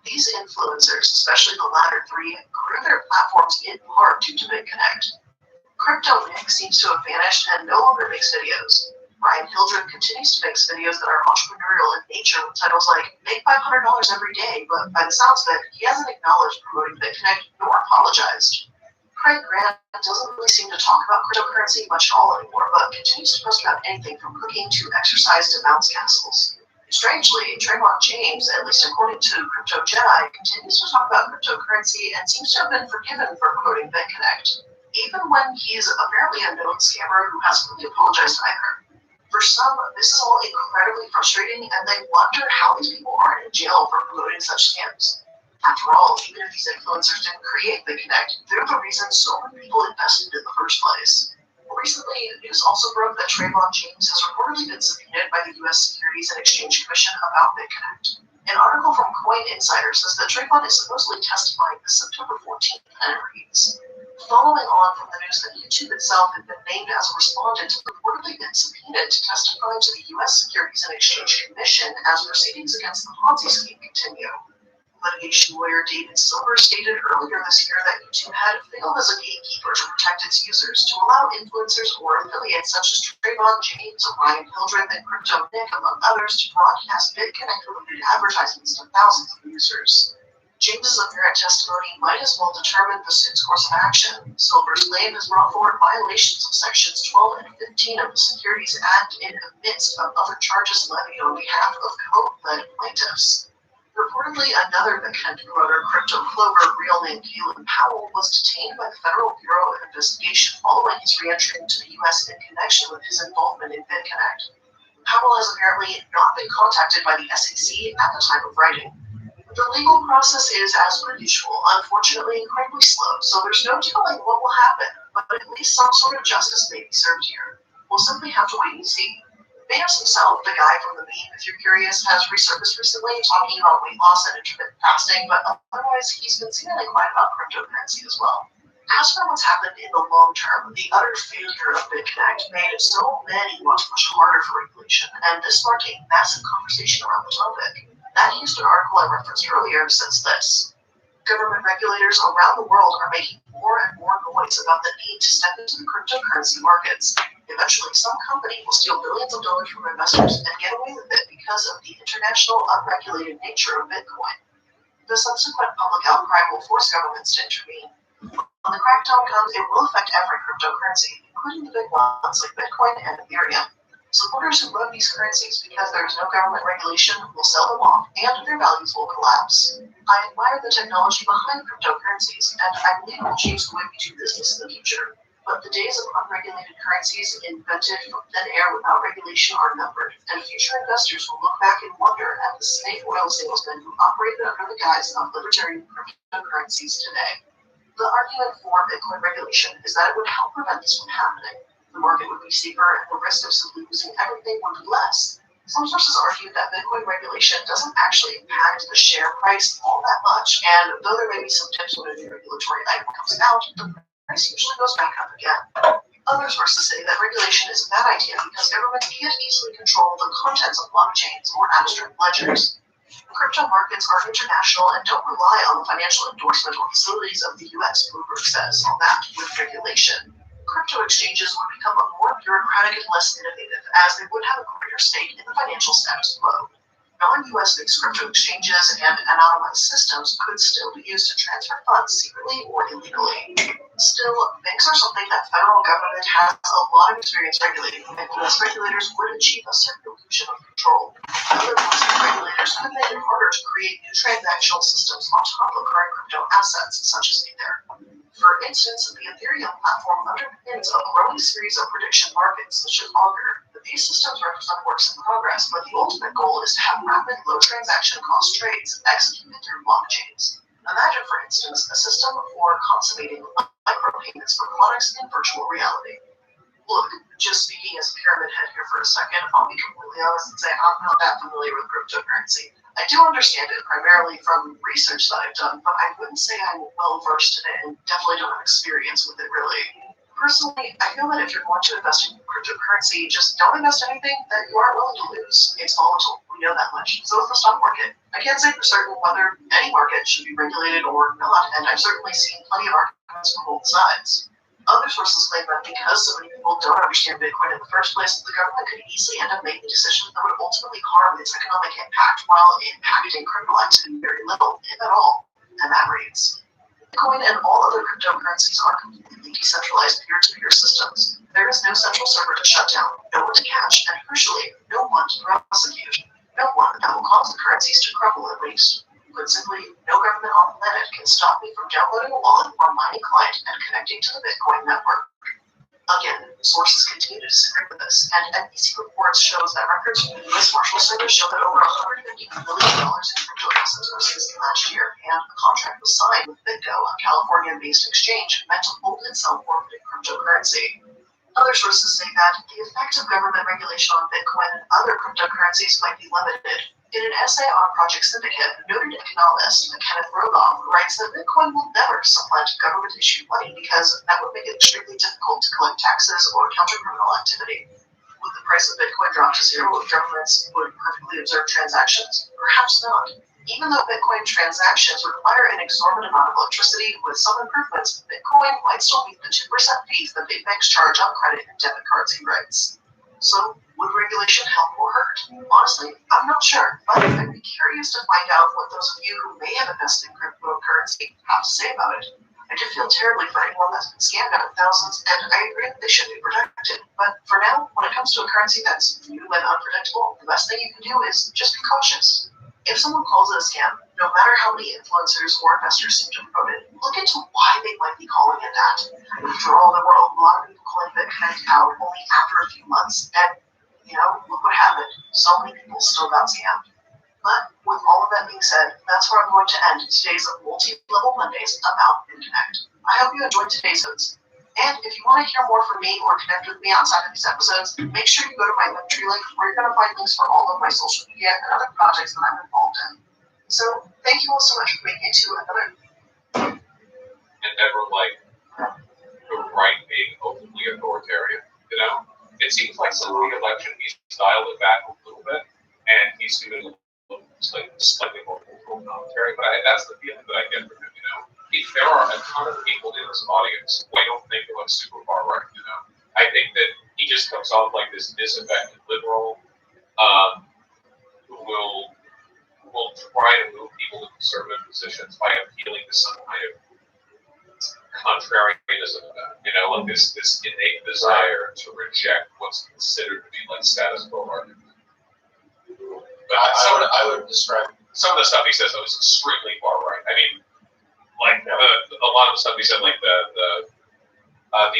These influencers, especially the latter three, grew their platforms in part due to BitConnect. Crypto Nick seems to have vanished and no longer makes videos. Ryan Hildreth continues to make videos that are entrepreneurial in nature with titles like Make $500 every day, but by the sounds of it, he hasn't acknowledged promoting BitConnect nor apologized. Craig Grant doesn't really seem to talk about cryptocurrency much at all anymore, but continues to post about anything from cooking to exercise to bounce castles. Strangely, Tremont James, at least according to Crypto Jedi, continues to talk about cryptocurrency and seems to have been forgiven for promoting BitConnect, even when he is apparently a known scammer who hasn't really apologized either. For some, this is all incredibly frustrating, and they wonder how these people aren't in jail for promoting such scams. After all, even if these influencers didn't create BitConnect, they're the reason so many people invested in the first place. Recently, news also broke that Tremont James has reportedly been subpoenaed by the U.S. Securities and Exchange Commission about BitConnect. An article from Coin Insider says that Tremont is supposedly testifying this September 14th, and it reads, following on from the news that YouTube itself had been named as a respondent, reportedly been subpoenaed to testify to the U.S. Securities and Exchange Commission as proceedings against the Ponzi scheme continue. Litigation lawyer David Silver stated earlier this year that YouTube had failed as a gatekeeper to protect its users to allow influencers or affiliates such as Tremont James, Ryan Hildreth, and Crypto Nick, among others, to broadcast BitConnect-related advertisements to thousands of users. James's apparent testimony might as well determine the suit's course of action. Silver's claim has brought forward violations of sections 12 and 15 of the Securities Act in the midst of other charges levied on behalf of co-led plaintiffs. Reportedly, another BitConnect promoter, Crypto Clover, real name Caleb Powell, was detained by the Federal Bureau of Investigation following his re-entry into the U.S. in connection with his involvement in BitConnect. Powell has apparently not been contacted by the SEC at the time of writing. The legal process is, as per usual, unfortunately incredibly slow, so there's no telling what will happen, but at least some sort of justice may be served here. We'll simply have to wait and see. Bayos himself, the guy from the meme, if you're curious, has resurfaced recently talking about weight loss and intermittent fasting, but otherwise he's been seemingly quiet about cryptocurrency as well. As for what's happened in the long term, the utter failure of BitConnect made so many want to push harder for regulation, and this sparked a massive conversation around the topic. That Houston article I referenced earlier says this: government regulators around the world are making more and more noise about the need to step into the cryptocurrency markets. Eventually, some company will steal billions of dollars from investors and get away with it because of the international, unregulated nature of Bitcoin. The subsequent public outcry will force governments to intervene. When the crackdown comes, it will affect every cryptocurrency, including the big ones like Bitcoin and Ethereum. Supporters who love these currencies because there is no government regulation will sell them off, and their values will collapse. I admire the technology behind cryptocurrencies, and I believe it will change the way we do business in the future. But the days of unregulated currencies invented from thin air without regulation are numbered, and future investors will look back and wonder at the snake oil salesmen who operated under the guise of libertarian cryptocurrencies today. The argument for Bitcoin regulation is that it would help prevent this from happening. The market would be safer, and the risk of simply losing everything would be less. Some sources argue that Bitcoin regulation doesn't actually impact the share price all that much, and though there may be some dips when a new regulatory item comes out, the price usually goes back up again. Other sources say that regulation is a bad idea because governments can't easily control the contents of blockchains or abstract ledgers. Crypto markets are international and don't rely on the financial endorsement or facilities of the US, Bloomberg says on that with regulation. Crypto exchanges would become more bureaucratic and less innovative, as they would have a greater stake in the financial status quo. Non-US fixed crypto exchanges and anonymized systems could still be used to transfer funds secretly or illegally. Still, banks are something that federal government has a lot of experience regulating, and US regulators would achieve a certain illusion of control. Other country regulators could make it harder to create new transactional systems on top of current crypto assets, such as Ether. For instance, the Ethereum platform underpins a growing series of prediction markets, such as Augur. These systems represent works in progress, but the ultimate goal is to have rapid, low transaction cost trades executed through blockchains. Imagine, for instance, a system for consummating micropayments for products in virtual reality. Look, just speaking as a pyramid head here for a second, I'll be completely honest and say I'm not that familiar with cryptocurrency. I do understand it primarily from research that I've done, but I wouldn't say I'm well versed in it and definitely don't have experience with it really. Personally, I feel that if you're going to invest in cryptocurrency, just don't invest in anything that you aren't willing to lose. It's volatile, we know that much. So is the stock market. I can't say for certain whether any market should be regulated or not, and I've certainly seen plenty of arguments from both sides. Other sources claim that because so many people don't understand Bitcoin in the first place, the government could easily end up making decisions that would ultimately harm its economic impact while impacting criminal activity very little, if at all. And that reads, Bitcoin and all other cryptocurrencies are completely decentralized peer-to-peer systems. There is no central server to shut down, no one to catch, and crucially, no one to prosecute. No one that will cause the currencies to crumble at least. Put simply, no government on the planet can stop me from downloading a wallet or mining client and connecting to the Bitcoin network. Again, sources continue to disagree with this, and NBC reports shows that records from the U.S. Marshal Service show that over $150 million in crypto assets were seized last year, and a contract was signed with BitGo, a California-based exchange meant to hold and sell forfeited cryptocurrency. Other sources say that the effect of government regulation on Bitcoin and other cryptocurrencies might be limited. In an essay on Project Syndicate, noted economist Kenneth Rogoff writes that Bitcoin will never supplant government-issued money because that would make it extremely difficult to collect taxes or counter criminal activity. Would the price of Bitcoin drop to zero if governments would perfectly observe transactions? Perhaps not. Even though Bitcoin transactions require an exorbitant amount of electricity with some improvements, Bitcoin might still meet the 2% fees that big banks charge on credit and debit cards he writes. So, would regulation help or hurt? Honestly, I'm not sure, but I'd be curious to find out what those of you who may have invested in cryptocurrency have to say about it. I do feel terribly for anyone that's been scammed out of thousands, and I agree that they should be protected. But for now, when it comes to a currency that's new and unpredictable, the best thing you can do is just be cautious. If someone calls it a scam, no matter how many influencers or investors seem to promote it, look into why they might be calling it that. After all, there were a lot of people calling Bitcoin out only after a few months, and look what happened. So many people still got scammed. But with all of that being said, that's where I'm going to end today's Multi-Level Mondays about BitConnect. I hope you enjoyed today's episode. And if you want to hear more from me or connect with me outside of these episodes, make sure you go to my Linktree link where you're going to find links for all of my social media and other projects that I'm involved in. So thank you all so much for making it to another. And never like the right being openly authoritarian, It seems like since the election, he's dialed it back a little bit, and he's doing slightly more cultural commentary. But that's the feeling that I get from him. There are a ton of people in this audience who I don't think are super far right. I think that he just comes off like this disaffected liberal who will try to move people to conservative positions by appealing to some kind of contrarianism, like this innate desire to reject what's considered to be like status quo argument. But I would describe some of the stuff he says is extremely far right. I mean, like a lot of the stuff he said, like the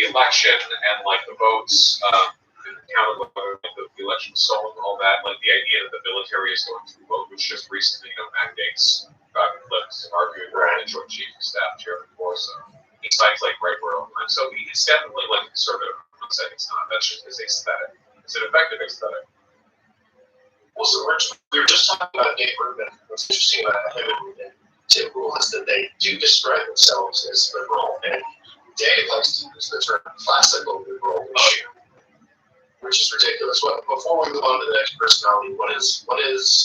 election and like the votes, counted whether the election was stolen, all that, like the idea that the military is going to vote, which just recently, Matt Gaetz got clipped arguing with the Joint Chief of Staff Chair before, so he cites like right where all the time. So it's definitely like conservative. I'm not saying it's not. That's just his aesthetic. It's an effective aesthetic. Well, so we were just talking about Dave Rubin. What's interesting about him and Tim Rule is that they do describe themselves as liberal, and Dave likes to use the term classical liberal, which is ridiculous. Before we move on to the next personality, what is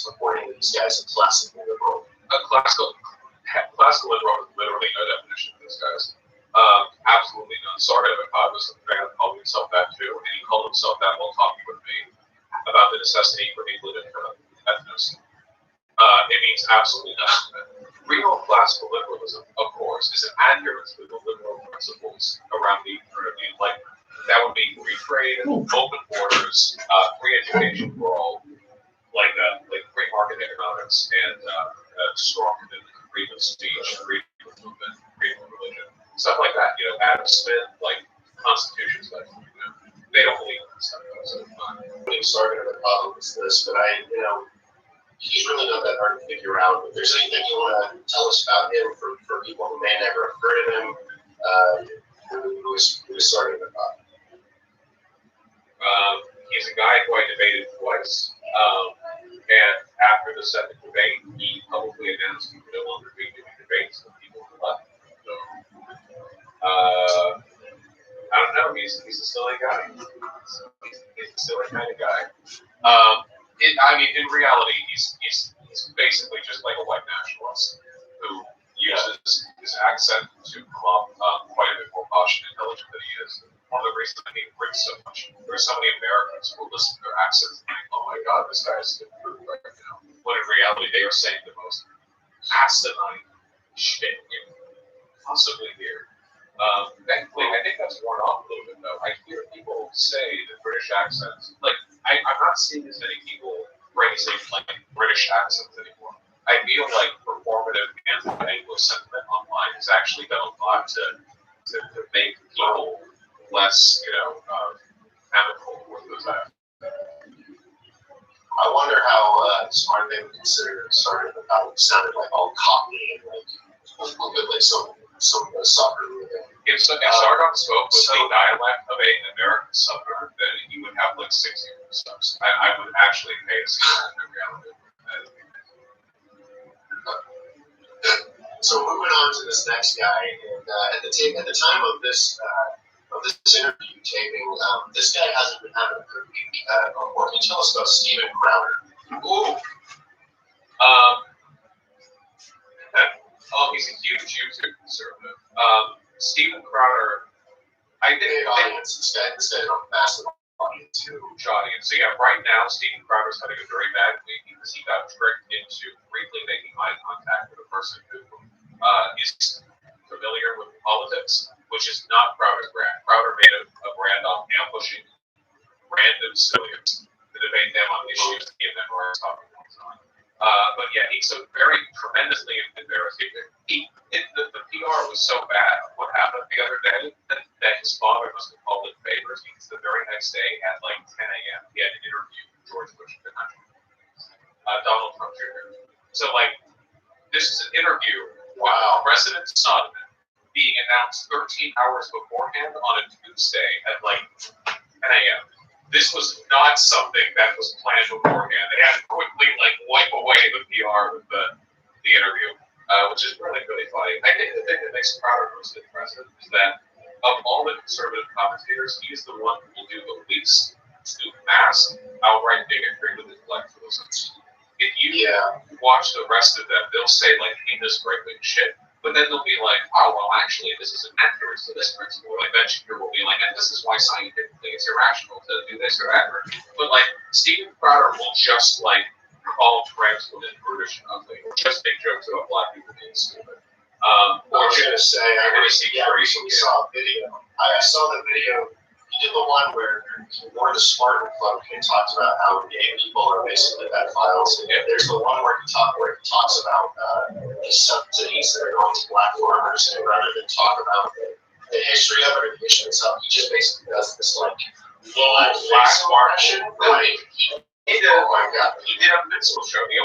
according to these guys a classical liberal? A classical liberal is literally no definition of this, guys. Absolutely none. Sorry, I was a fan of calling himself that too, and he called himself that while talking with me about the necessity for England and ethnicity. It means absolutely nothing. Real classical liberalism, of course, is an adherence to the liberal principles around the Enlightenment. That would be free trade, open borders, free education for all, like free market economics, and strong commitment to freedom of speech, freedom of movement, freedom of religion, stuff like that. Adam Smith, like constitutions, like they don't believe in this stuff. So Putting Sargon in the problem with this, but he's really not that hard to figure out. If there's anything you want to tell us about him for people who may never have heard of him, who is Sargon in the problem? He's a guy who I debated twice, and after the second debate, he publicly announced he would no longer be doing debates with people who left. So, I don't know. He's a silly guy. He's a silly kind of guy. In reality, he's basically just like a white nationalist who uses his accent to come off quite a bit more posh and intelligent than he is. One of the reasons I think brings so much, there's so many Americans who will listen to their accents and think, oh my God, this guy is improved right now. When in reality, they are saying the most asinine shit you can possibly hear. Thankfully, I think that's worn off a little bit, though. I hear people say that British accents, I'm not seeing as many people praising British accents anymore. I feel like performative anti-Anglo sentiment online has actually done a lot to make people less, amicable with those accents. I wonder how smart they would consider starting with how it sounded like all Cockney and like some of the soccer. If Sargon spoke with the dialect of an American Southerner, then he would have 6 years subs. I would actually pay to see that in reality. So moving on to this next guy, and at the time of this interview taping, this guy hasn't been having a good week. Can you tell us about Steven Crowder? Ooh. He's a huge YouTube conservative. Steven Crowder, I think audience. This guy's a massive audience, huge audience. So yeah, right now Steven Crowder's having a very bad week because he got tricked into briefly making eye contact with a person who is familiar with politics, which is not Crowder's brand. Crowder made a brand on ambushing random civilians to debate them on issues that he and them were talking on. But yeah, he's so very tremendously embarrassing. The PR was so bad what happened the other day that his father must have called in favors because the very next day at 10 a.m. he had an interview with George Bush, Donald Trump Jr. So this is an interview with President Son being announced 13 hours beforehand on a Tuesday at 10 a.m. This was not something that was planned beforehand. They had to quickly wipe away the PR with the interview, which is really, really funny. I think the thing that makes Crowder most impressive is that of all the conservative commentators, he's the one who will do the least to mask outright bigotry with his intellectualism. If you watch the rest of them, they'll say heinous right-wing shit. But then they'll be like, oh, well, actually, this is an adherence to this principle. Ben Shapiro will be like, and this is why scientifically it's irrational to do this or that. But Steven Crowder will just call trans women brutish enough. just make jokes about black people being stupid. I was gonna say, I recently saw a video. I saw the video. He did the one where he wore the Spartan cloak and talked about how gay people are basically pedophiles. And there's the one where he talks about the subsidies that are going to black farmers, and rather than talk about the history of it or the issue itself, he just basically does this like black Martian. Right. He did a pencil show. The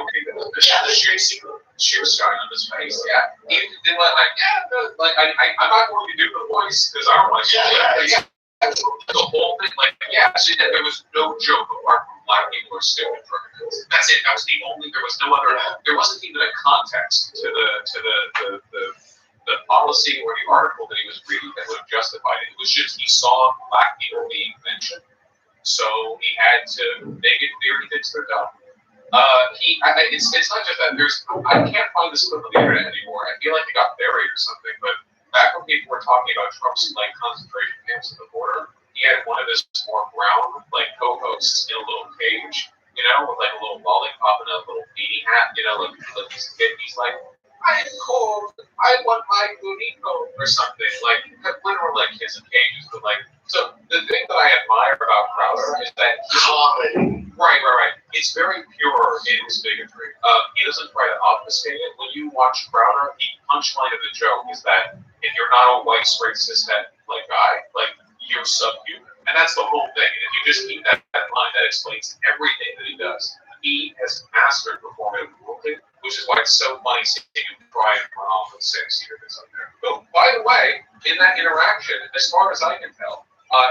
sheer shine on his face. Yeah. He did I'm not going to do the voice because I don't want to. The whole thing, there was no joke apart from black people are stupid drug addicts. That's it. That was the only. There was no other. There wasn't even a context to the policy or the article that he was reading that would have justified it. It was just he saw black people being mentioned, so he had to make it clear he thinks they're dumb. It's not just that. I can't find this clip on the internet anymore. I feel like it got buried or something, but. Back when people were talking about Trump's concentration camps at the border, he had one of his more brown co-hosts in a little cage, with a little lollipop and a little beanie hat, this kid. He's like, I am cold. I want my burrito or something. Literal kids in cages, but so the thing that I admire about Crowder is that right. It's very pure in his bigotry. He doesn't try to obfuscate it. When you watch Crowder, the punchline of the joke is that if you're not a white straight cishet guy, you're subhuman, and that's the whole thing. And if you just keep that line, that explains everything that he does. He has mastered performative cruelty, which is why it's so funny seeing him try and run off with Sam Cedar that's up there. But by the way, in that interaction, as far as I can tell,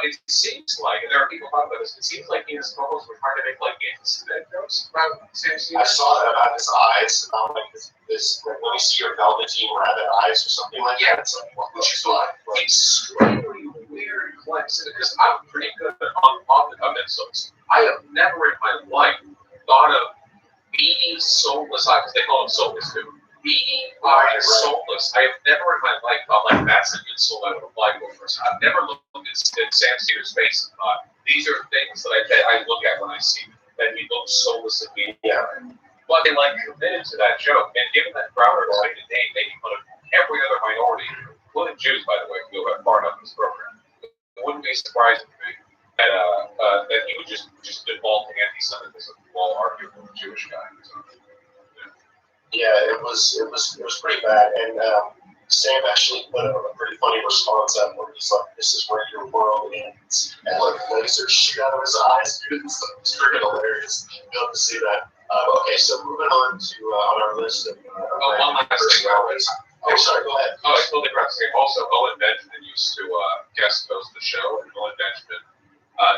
it seems like, and there are people talking about this, it seems like he and his co-hosts were trying to make anti-Semitic jokes about Sam Cedar. I saw that about his eyes, when you see your velveteen rabbit eyes or something like that. It's which is extremely weird because I'm pretty good on the insults. I have never in my life thought of being soulless eyes, because they call them soulless too. Being eyes soulless. I have never in my life thought that's an insult I would apply to a person. I've never looked at Sam Cedar's face and thought, these are things that I look at when I see that he looks soulless and being But they committed to that joke, and given that Crowder is a name making fun of every other minority, including Jews, by the way, who have far enough in this program, it wouldn't be surprising to me that he would just default to anti-Semitism while arguing with a Jewish guy. So, it was pretty bad, and Sam actually put a pretty funny response up where he's like, "This is where your world ends," and lasers shoot out of his eyes. Dude, it's pretty hilarious. You'll have to see that. Okay, so moving on to on our list of one last thing. Oh, sorry, go ahead. Oh, I totally forgot to say. Also, Owen Benjamin used to guest host the show, and Owen Benjamin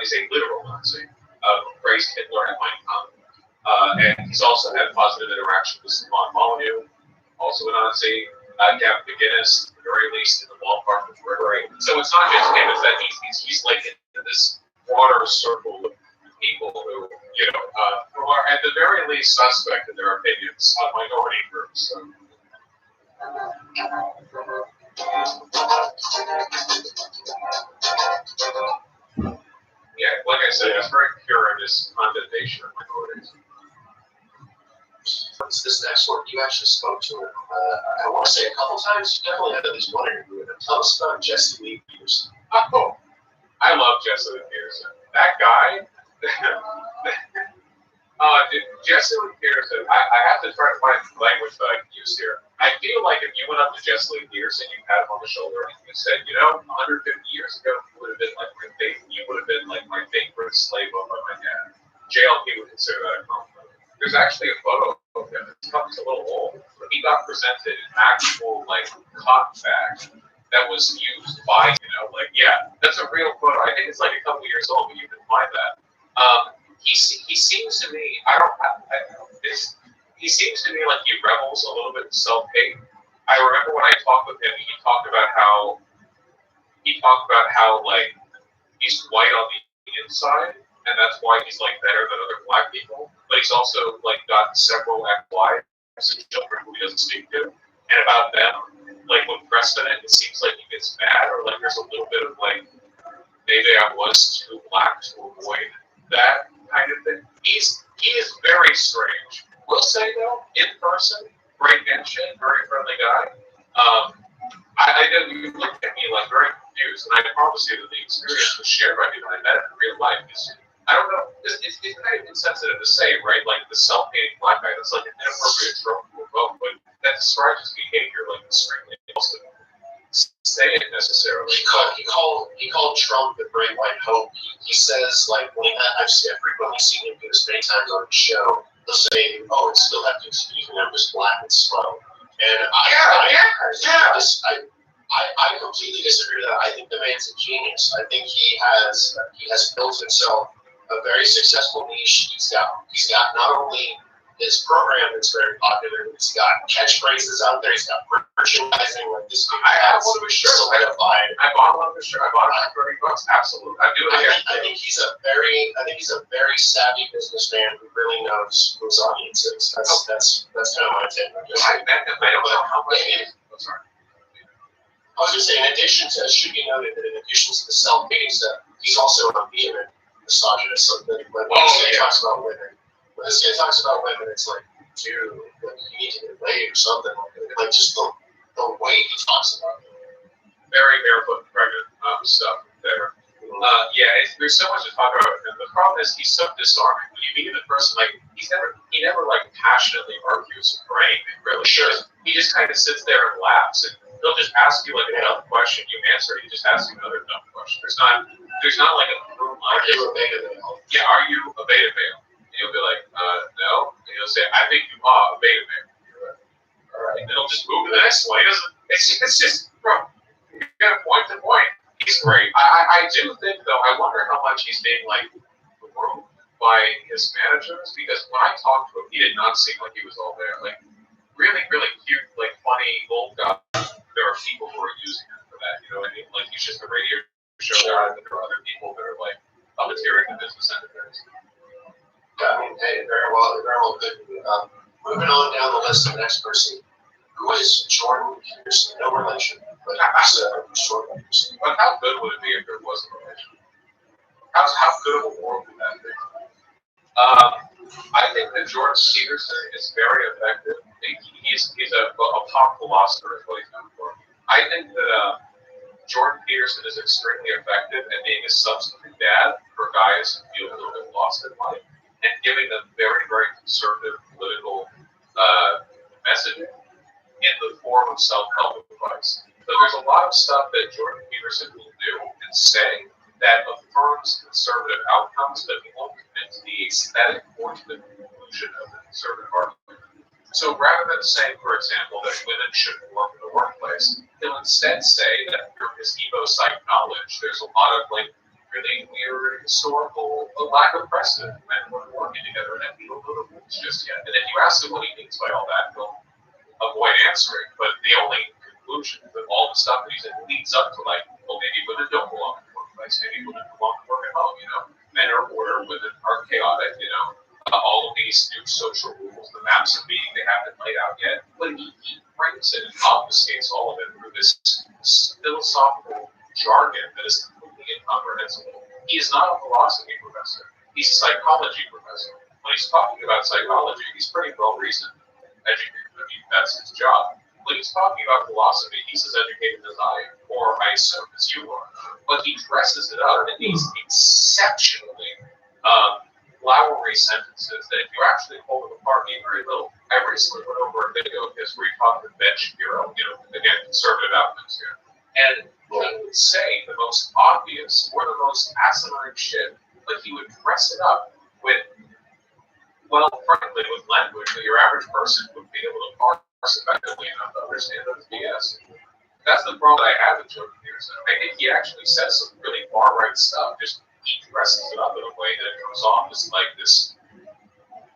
is a literal Nazi who praised Hitler and Mein Kampf. And he's also had positive interaction with Stefan Molyneux, also a Nazi. Gavin McGinnis, at the very least, in the ballpark with Gregory. So it's not just him; it's that he's in this broader circle of people who, who are at the very least suspect in their opinions on minority groups. So. Yeah, like I said, it's very pure in this condemnation of minorities. This next one, you actually spoke to him, I want to say a couple times. You definitely had at least one interview with him. Tell us about Jesse Lee Peterson. Oh, I love Jesse Lee Peterson. That guy, Jesse Lee Peterson, I have to try to find language that I can use here. I feel like if you went up to Jesse Lee Peterson, you pat him on the shoulder, and you said, 150 years ago, you would have been my favorite slave owner my dad. JLP would consider that a compliment. There's actually a photo of him. It's a little old, but he got presented an actual cotton bag that was used by, that's a real photo. I think it's a couple years old, but you can find that. He seems to me, he seems to me like he rebels a little bit in self-hate. I remember when I talked with him, he talked about how he's white on the inside, and that's why he's better than other black people. But he's also got several ex-wives and children who he doesn't speak to. And about them, when pressed on it, it seems like he gets mad, or there's a little bit of maybe I was too black to avoid that kind of thing. He is very strange. We'll say though, in person, like very confused. And I promise you that the experience was shared by people I met in real life. I don't know. It's kind of insensitive to say, right? Like the self-hating black guy. That's like an inappropriate trope to evoke, but that describes his behavior like extremely. Also, say it necessarily. He called Trump the Great White Hope. He says like I've frequently seen him do this many times on the show. They'll say, "Oh, it's still have to excuse me. I'm just black and slow." And I completely disagree with that. I think the man's a genius. I think he has built himself a very successful niche. He's got not only his program that's very popular, he's got catchphrases out there, he's got merchandising like this. I have one of his shirts. I bought one of his shirts. I bought it for $30. Absolutely. I do it again. I think he's a very savvy businessman who really knows who his audience is. That's kind of my take on this. I met him. I don't know how much. I'm sorry. I was going to say, in addition to, it should be noted that in addition to the self-hating stuff, he's also a vehement misogynist. So when this guy talks about women, it's like, dude, like, you need to get laid or something. Like just the way he talks about it. Very barefoot and pregnant stuff there. There's so much to talk about with him. The problem is he's so disarming. When you meet him in person, like he never like passionately argues or anything. Really, he just kind of sits there and laughs, and he'll just ask you like a dumb question, you answer. He just asks you another dumb question. There's not like a through line. Are you a beta male? Yeah, are you a beta male? And you'll be like, no. And he'll say, I think you are a beta male. Like, all right. And he'll just move to the next one. He doesn't. It's just from point to point. He's great. I do think though. I wonder how much he's being like groomed by his managers, because when I talked to him, he did not seem like he was all there. Like really, really cute, like funny old guy. There are people who are using him for that. You know what I mean? Like he's just a radio show guy, but there are other people that are like puppeteering the business end of things. Yeah, I mean, hey, very well good. Moving on down the list to the next person, who is Jordan Peterson? No relation, but who's Jordan Peterson? But how good would it be if there was a relation? How good of a world would that be? I think that Jordan Peterson is very effective. He's a pop philosopher, is what he's known for. I think that Jordan Peterson is extremely effective at being a substitute dad for guys who feel a little bit lost in life, and giving them very, very conservative political messaging in the form of self-help advice. So there's a lot of stuff that Jordan Peterson will do and say that affirms conservative outcomes, but he won't commit to the aesthetic or to the conclusion of the conservative argument. So rather than saying, for example, that women shouldn't work in the workplace, he'll instead say that through his evo-psych knowledge, there's a lot of like really weird historical lack of precedent when we're working together, and we don't know the rules just yet. And if you ask him what he means by all that, he'll avoid answering. But the only conclusion that all the stuff that he said leads up to like, well, maybe women don't belong in the workplace, maybe women belong to work at home, you know. Men are order, women are chaotic, you know. All of these new social rules, the maps of being, they haven't laid out yet. But he brings it and obfuscates all of it through this philosophical jargon that is completely incomprehensible. He is not a philosophy professor. He's a psychology professor. When he's talking about psychology, he's pretty well-reasoned, educated. I mean, that's his job. When he's talking about philosophy, he's as educated as I am, or I assume as you are. But he dresses it up in these exceptionally flowery sentences that if you actually pull them apart, mean very little. I recently went over a video of his where he talked with Ben Shapiro, you know, again, conservative outcomes here. And he would say the most obvious or the most asinine shit, but he would dress it up with, well, frankly, with language that your average person would be able to parse effectively enough to understand that it's BS. That's the problem that I have with Jordan Peterson. I think he actually says some really far-right stuff, just he dresses it up in a way that it comes off as like this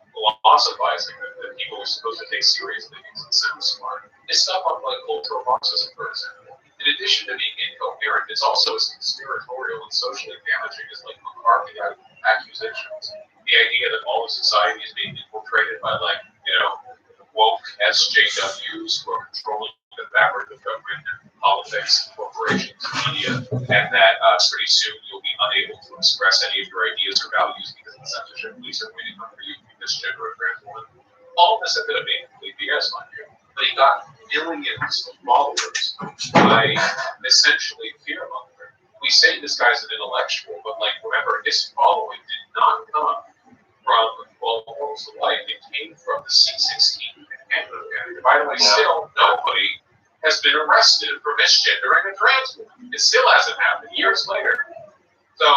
philosophizing that people are supposed to take seriously because it sounds smart. His stuff on like cultural Marxism, for example, in addition to being incoherent, it's also as conspiratorial and socially damaging as like McCarthy accusations. The idea that all of society is being infiltrated by like, you know, woke SJWs who are controlling the fabric of government and politics and corporations and media, and that pretty soon you'll be unable to express any of your ideas or values because the censorship police are waiting for you to be misgender or trans woman. All of this ended up being complete BS, mind you. But he got millions of followers by essentially we say this guy's an intellectual, but like, remember, his following did not come from 12 Rules of Life. It came from the C16 Canada. And by the way, still nobody has been arrested for misgendering a trans woman. It still hasn't happened years later. So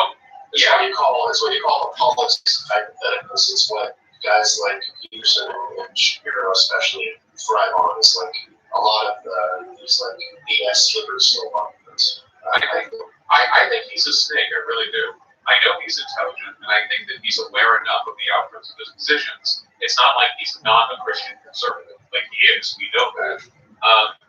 It's what you call a politics of hypotheticals. It's what guys like Peterson and Shapiro especially thrive on. It's like a lot of these like BS slippers still on this. I think he's a snake, I really do. I know he's intelligent, and I think that he's aware enough of the outcomes of his decisions. It's not like he's not a Christian conservative, like he is, we know that.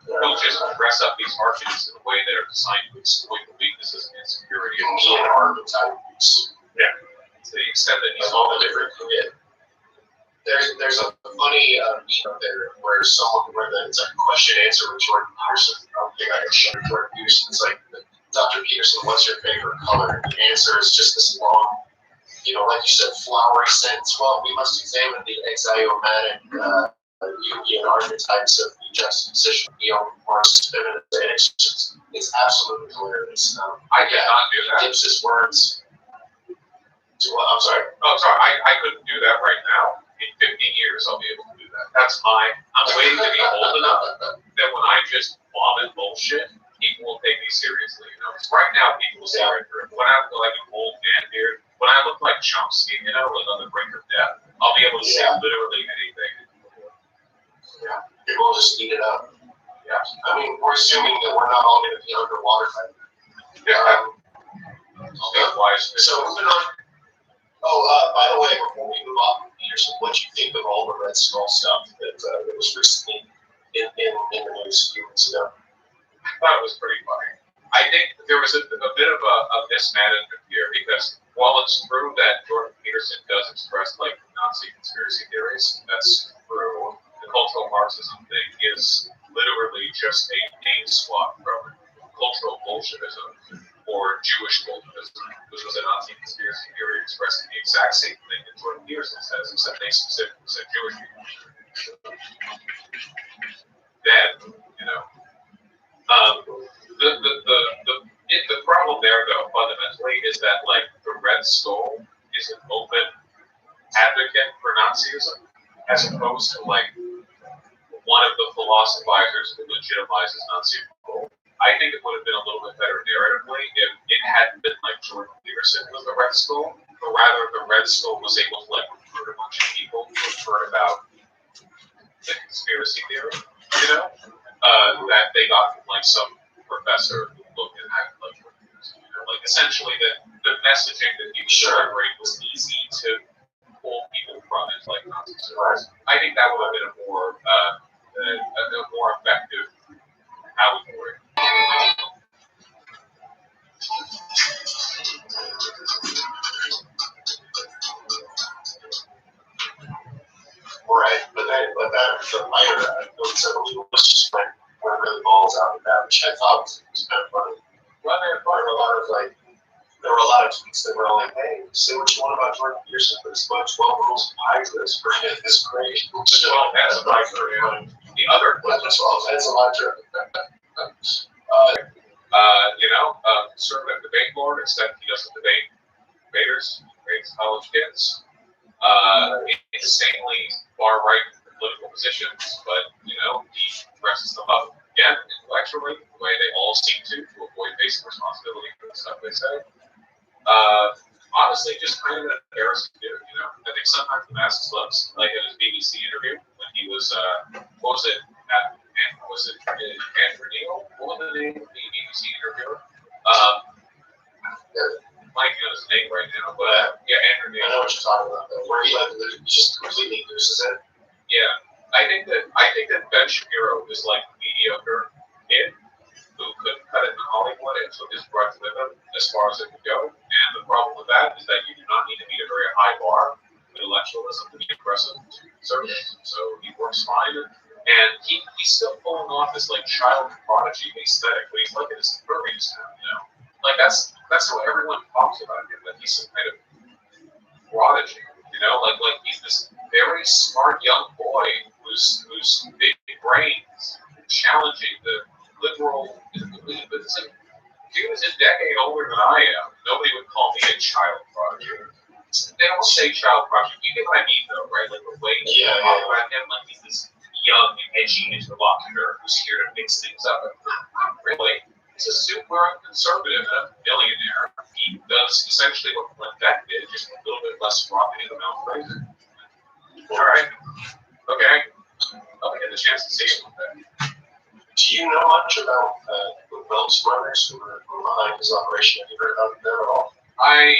He'll just dress up these arguments in a way that are designed to exploit the weaknesses and insecurity of Me and archetypes. Yeah, to the extent that he's all the different. There's a funny meme out there where it's like a question answer with Jordan Peterson. I don't think I can show Jordan Peterson. It's like, Dr. Peterson, what's your favorite color? The answer is just this long, like you said, flowery sentence. Well, we must examine the axiomatic Jungian archetypes of the juxtaposition of Marxist feminists. It's absolutely hilarious. I cannot do that. Gives his words. I'm sorry. Oh, sorry. I couldn't do that right now. In 50 years, I'll be able to do that. I'm waiting to be old enough that when I just vomit bullshit, people will take me seriously. Right now, people will say, when I look like an old man beard, when I look like Chomsky, like on the brink of death, I'll be able to say literally anything. Yeah, people will just eat it up. Yeah, I mean, we're assuming that we're not all going to be underwater. Yeah. I'll be wise. So moving on. By the way, before we move on, Peterson, what do you think of all the Red Skull stuff that was recently in the news a few weeks ago? I thought it was pretty funny. I think there was a bit of a mismanagement here because while it's true that Jordan Peterson does express like Nazi conspiracy theories, that's true. The cultural Marxism thing is literally just a name swap from cultural Bolshevism or Jewish Bolshevism, which was a Nazi conspiracy theory expressing the exact same thing that Jordan Peterson says, except they specifically said Jewish people. Then, the problem there, though, fundamentally, is that like the Red Skull is an open advocate for Nazism, as opposed to like one of the philosophizers who legitimizes Nazi rule. I think it would have been a little bit better narratively if it hadn't been like Jordan Peterson was the Red Skull, but rather the Red Skull was able to like recruit a bunch of people who had heard about the conspiracy theory, that they got from like some professor who looked and acted like Jordan Peterson. Like essentially the messaging that he was delivering was easy to pull people from it, like Nazi service. I think that would have been a more effective allegory. Right, but that the lighter several people just went really balls out with that, which I thought was kind of funny. Well, there were a lot of tweets that were like, "Hey, say what you want about Jordan Peterson, but it's about 12 rules of hydra is great. It's great." So that's a lot for the other. That's a lot true. Conservative debate lord, except he doesn't debate debaters, debates college kids. Insanely far-right political positions, but, he dresses them up, again, intellectually, the way they all seem to avoid facing responsibility for the stuff they say. Honestly, just kind of an embarrassing dude, I think sometimes the masses loves, like in his BBC interview, when he was, was it Andrew Neil? What was the name of the BBC interviewer? Blanking on his name right now, but Andrew Neil. I know what you're talking about, though, where he just completely loses it. Yeah, I think that Ben Shapiro is like a mediocre kid who couldn't cut it in Hollywood and took his drugs with him as far as it could go. And the problem with that is that you do not need to meet a very high bar of intellectualism to be impressive to conservatives. So he works fine, and he's still pulling off this like child prodigy aesthetic, but he's like in his 30s now, Like that's how everyone talks about him. That he's some kind of prodigy, like he's this very smart young boy who's big brains, challenging the liberal. It's like dude is a decade older than I am. Nobody would call me a child prodigy. They don't say child prodigy. You get what I mean, though, right? Like the way you talk about him, like he's this young and edgy interlocutor who's here to mix things up. Really, he's a super conservative and a billionaire. He does essentially what Glenn Beck did, just a little bit less rocking in the mouth crazy. All right. Okay. I'll get the chance to see it one day. Do you know much about the Wells brothers who were behind his operation? Have you heard about them at all? I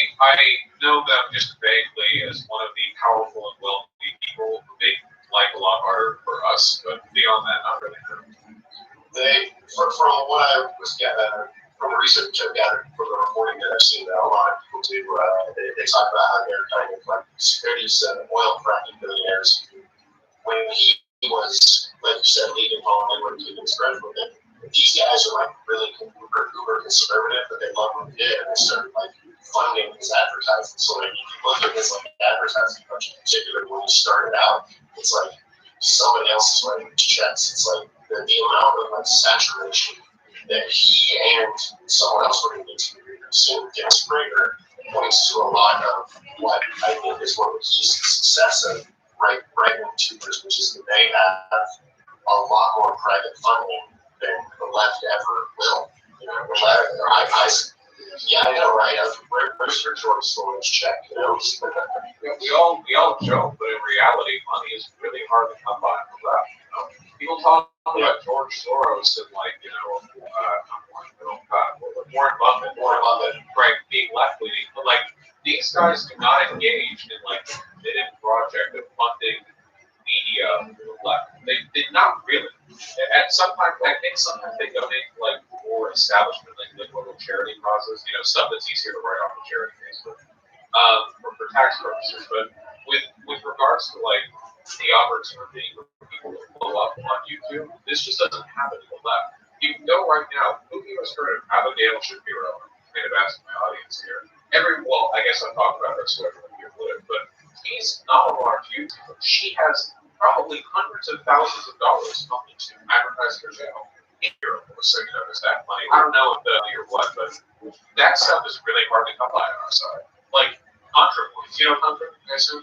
know them just vaguely as one of the powerful and wealthy people who make life a lot harder for us, but beyond that, not really. They, from what I was gathering, from the research I've gathered from the reporting that I've seen, that a lot of people do, they talk about how they're kind of like these oil fracking billionaires. When he was, like you said, leaving home and when he was graduated, these guys are like really uber conservative, but they love what he did, and they started like funding his advertising. So like, if you look at his like advertising budget, particularly when he started out, it's like somebody else is writing his checks. It's like the amount of like saturation that he and someone else we're going to get to very soon, Dennis Prager, points to a lot of what I think is one of the keys to success of right-wing tubers, which is that they have a lot more private funding than the left ever will. You know, the left, I know, right? Where's your George Soros check? You know, we all joke, but in reality, money is really hard to come by for that. You know? People talk about George Soros and like, Warren Buffett, right, being left-leaning, but like these guys do not engage in like the committed project of funding media left. They did not really. And sometimes I think they donate like more establishment, like liberal charity causes, stuff that's easier to write off the charity case for tax purposes. But with regards to like the opportunity for people to blow up on YouTube, this just doesn't happen to the left. You can go right now. Who here has heard of Abigail Shapiro? I'm kind of asking my audience here. I guess I'm talking about her so everyone here would, but she's not a large YouTuber. She has probably hundreds of thousands of dollars pumped into advertising her channel in Europe, so there's that money. I don't know if or what, but that stuff is really hard to come by on our side. Like Contra points. You know Contra, I assume?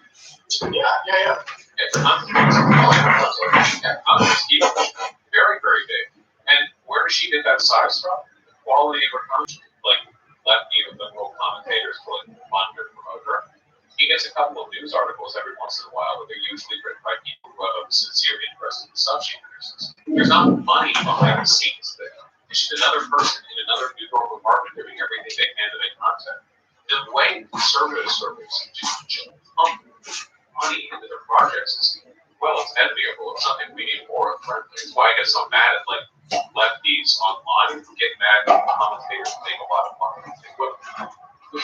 Yeah. It's Contra's huge. Very, very big. And where does she get that size from? The quality of her content. Like lefty liberal commentators will fund her, promote her. She gets a couple of news articles every once in a while, but they're usually written by people who have a sincere interest in the stuff she produces. There's not money behind the scenes there. It's just another person in another neutral department doing everything they can to make content. The way conservative circles pump money into their projects is, it's enviable. It's something we need more of. It's why I get so mad at like lefties online who get mad at commentators who make a lot of money. We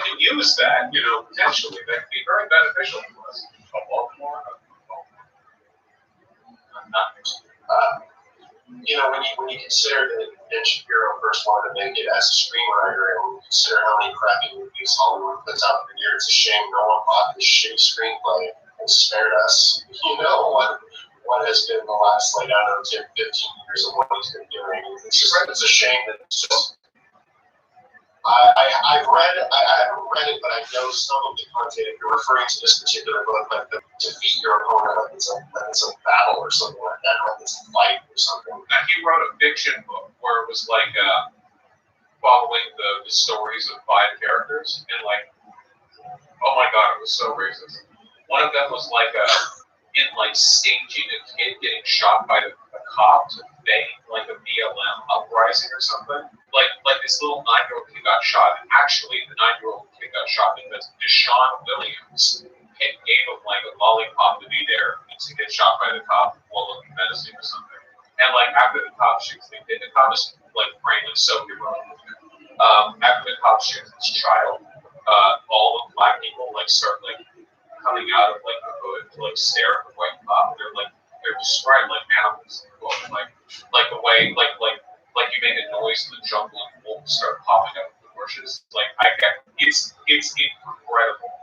can use that, potentially. That could be very beneficial to us. Baltimore, when you consider that Ben Shapiro first wanted to make it as a screenwriter, and when you consider how many crappy movies Hollywood puts out per year, it's a shame no one bought this shitty screenplay and spared us. What has been the last 10, 15 years of what he's been doing. It's a shame that it's just. I haven't read it, but I know some of the content. If you're referring to this particular book, like the defeat your opponent, like it's a battle or something like that, like it's a fight or something. And he wrote a fiction book where it was like following the stories of 5 characters, and like, oh my god, it was so racist. One of them was like staging a kid getting shot by a cop to fake like a BLM uprising or something. Like this little 9-year-old kid got shot, and actually the 9-year-old kid got shot because Deshaun Williams gave him like a lollipop to be there to get shot by the cop while looking menacing or something. And like after the cop shoots the kid, the cop is like frankly so heroic. After the cop shoots his child, all the black people like start like coming out of like the hood to like stare at the white cop. They're described like animals. Like the way like you make a noise in the jungle and wolves start popping up in the bushes. It's incredible.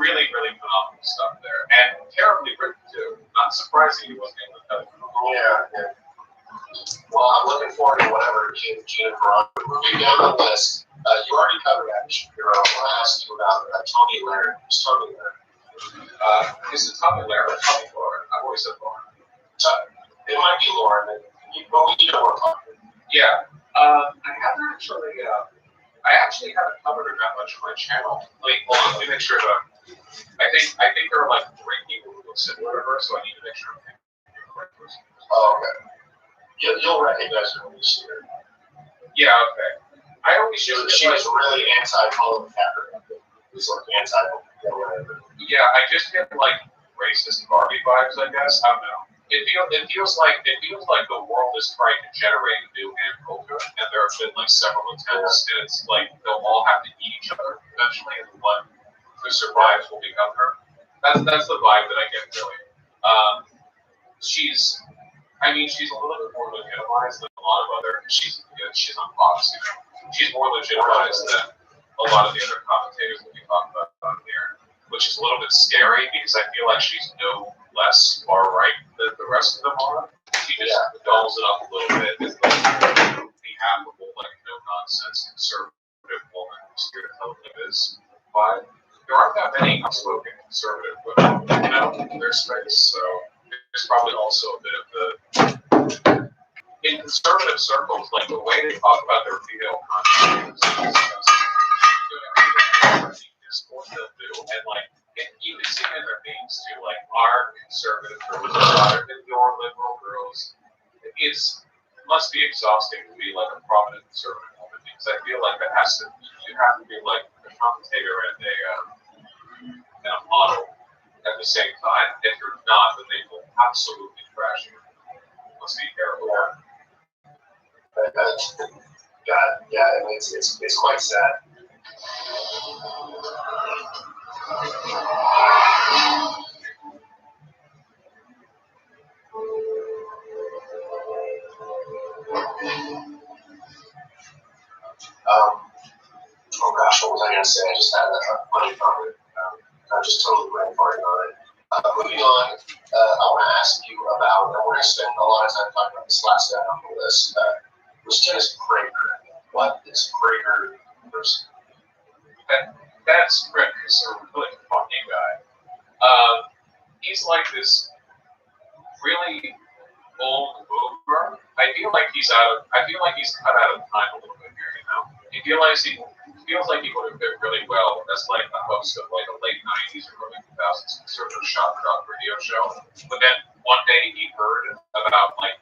Really, really phenomenal stuff there, and terribly written too. Not surprising he wasn't able to cut it. Yeah. Well, I'm looking forward to whatever Gina Carano. Moving down the list, you already covered Abby Shapiro. I want to ask you about Tony Laird. Who's Tony Laird? Is it Tommy Lara or Tommy Lauren? I've always said Lauren. It might be Lauren. But we need to work on it. Yeah. I haven't actually. I actually haven't covered her that much on my channel. Like, hold on, let me make sure that. I think there are like 3 people who look similar to her, so I need to make sure I'm thinking of the right person. Oh, okay. You'll recognize her when you see her. Yeah, okay. I always She just was really anti-Colin Kaepernick. He was like anti-whatever. Yeah, I just get like racist Barbie vibes, I guess. I don't know. It feels like the world is trying to generate a new hand culture, and there have been like several attempts, and it's like they'll all have to eat each other eventually, and the one who survives will become her. That's the vibe that I get really. She's a little bit more legitimized than a lot of other. She's on Fox, you know. She's more legitimized than a lot of the other commentators that we talk about on here, which is a little bit scary because I feel like she's no less far right than the rest of them are. She just dolls it up a little bit as like the affable, like no nonsense conservative woman who's here to tell them is. But there aren't that many outspoken conservative women, you know, in their space. So there's probably also a bit of the in conservative circles, like the way they talk about their female content is what they'll do, and like you can see in their names too, like our conservative girls are than your liberal girls. Must be exhausting to be like a prominent conservative woman because I feel like you have to be like a commentator and a model at the same time. If you're not, then they will absolutely trash you. Must be terrible. Yeah, I mean, it's quite sad. Oh gosh, what was I going to say? I just had a funny comment. I just totally brain farted on it. Moving on, I want to ask you about, and we're going to spend a lot of time talking about this last guy on the list, was Dennis Prager. What is Prager person? That's Rick, who's a really funny guy. He's like this really old boomer. I feel like he's cut out of time a little bit here, you know. He feels like he would have fit really well as like a host of like a late 90s or early 2000s conservative shock rock radio show. But then one day he heard about like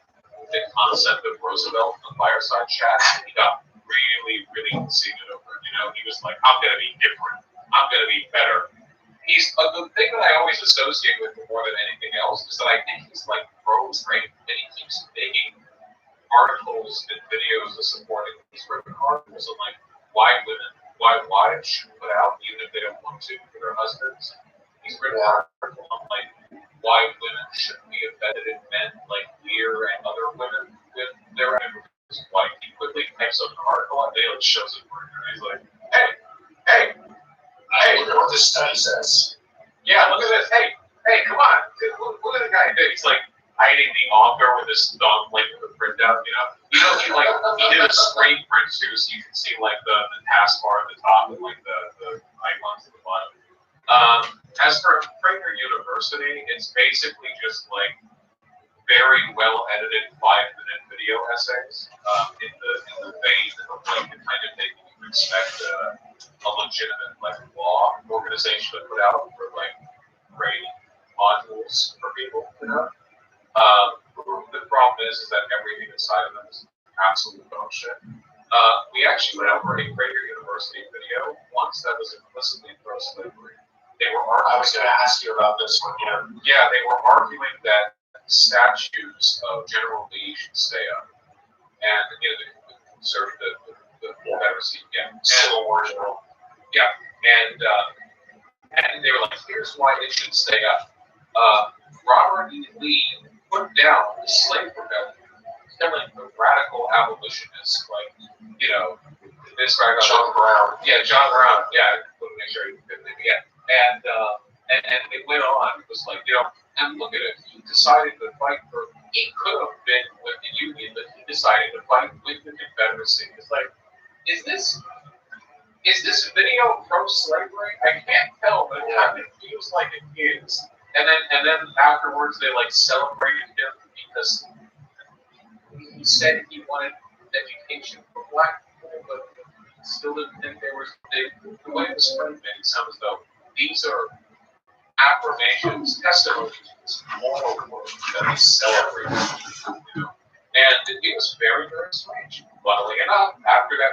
the concept of Roosevelt and fireside chat, and he got really, really conceited over it. You know, he was like, I'm gonna be different. I'm gonna be better. The thing that I always associate with him more than anything else is that I think he's like Rose, right? And he keeps making articles and videos of supporting these written articles on like why wives should put out even if they don't want to for their husbands. He's written articles on like why women shouldn't be offended if men like Lear and other women with their his wife. He quickly types up an article and they like shows it for him. And he's like, hey, Look at what this study says. yeah, look at this. Hey, come on. Look at the guy. He's like hiding the author with his thumb, like with the printout, you know? He did a screen print too, so you can see like the taskbar at the top and like the icons at the bottom. As for Prager University, it's basically just like very well edited 5-minute video essays in the vein of like the kind of thing you would expect a legitimate like law organization to put out for like grading modules for people, you know. The problem is that everything inside of them is absolute bullshit. We actually went over a Prager University video once that was implicitly pro-slavery. I was going to ask you about this one. Yeah, they were arguing that statues of General Lee should stay up, and the Confederacy, Civil War general. Yeah, and they were like, here's why it should stay up. Robert E. Lee put down the slave rebellion, killing the radical abolitionists, like, you know, this guy got John Brown. Yeah, John Brown. Yeah, I couldn't make sure he did it. Yeah, and it went on. It was like, you know, And look at it. He decided to fight for. He could have been with the Union, but he decided to fight with the Confederacy. It's like, is this video pro-slavery? I can't tell, but it kind of feels like it is. And then afterwards they like celebrated him because he said he wanted education for black people, but still didn't think there was the way it was framed made it sound as though these are affirmations, testimonies, moral work that we celebrate. You know? And it was very, very strange. Funnily enough, after that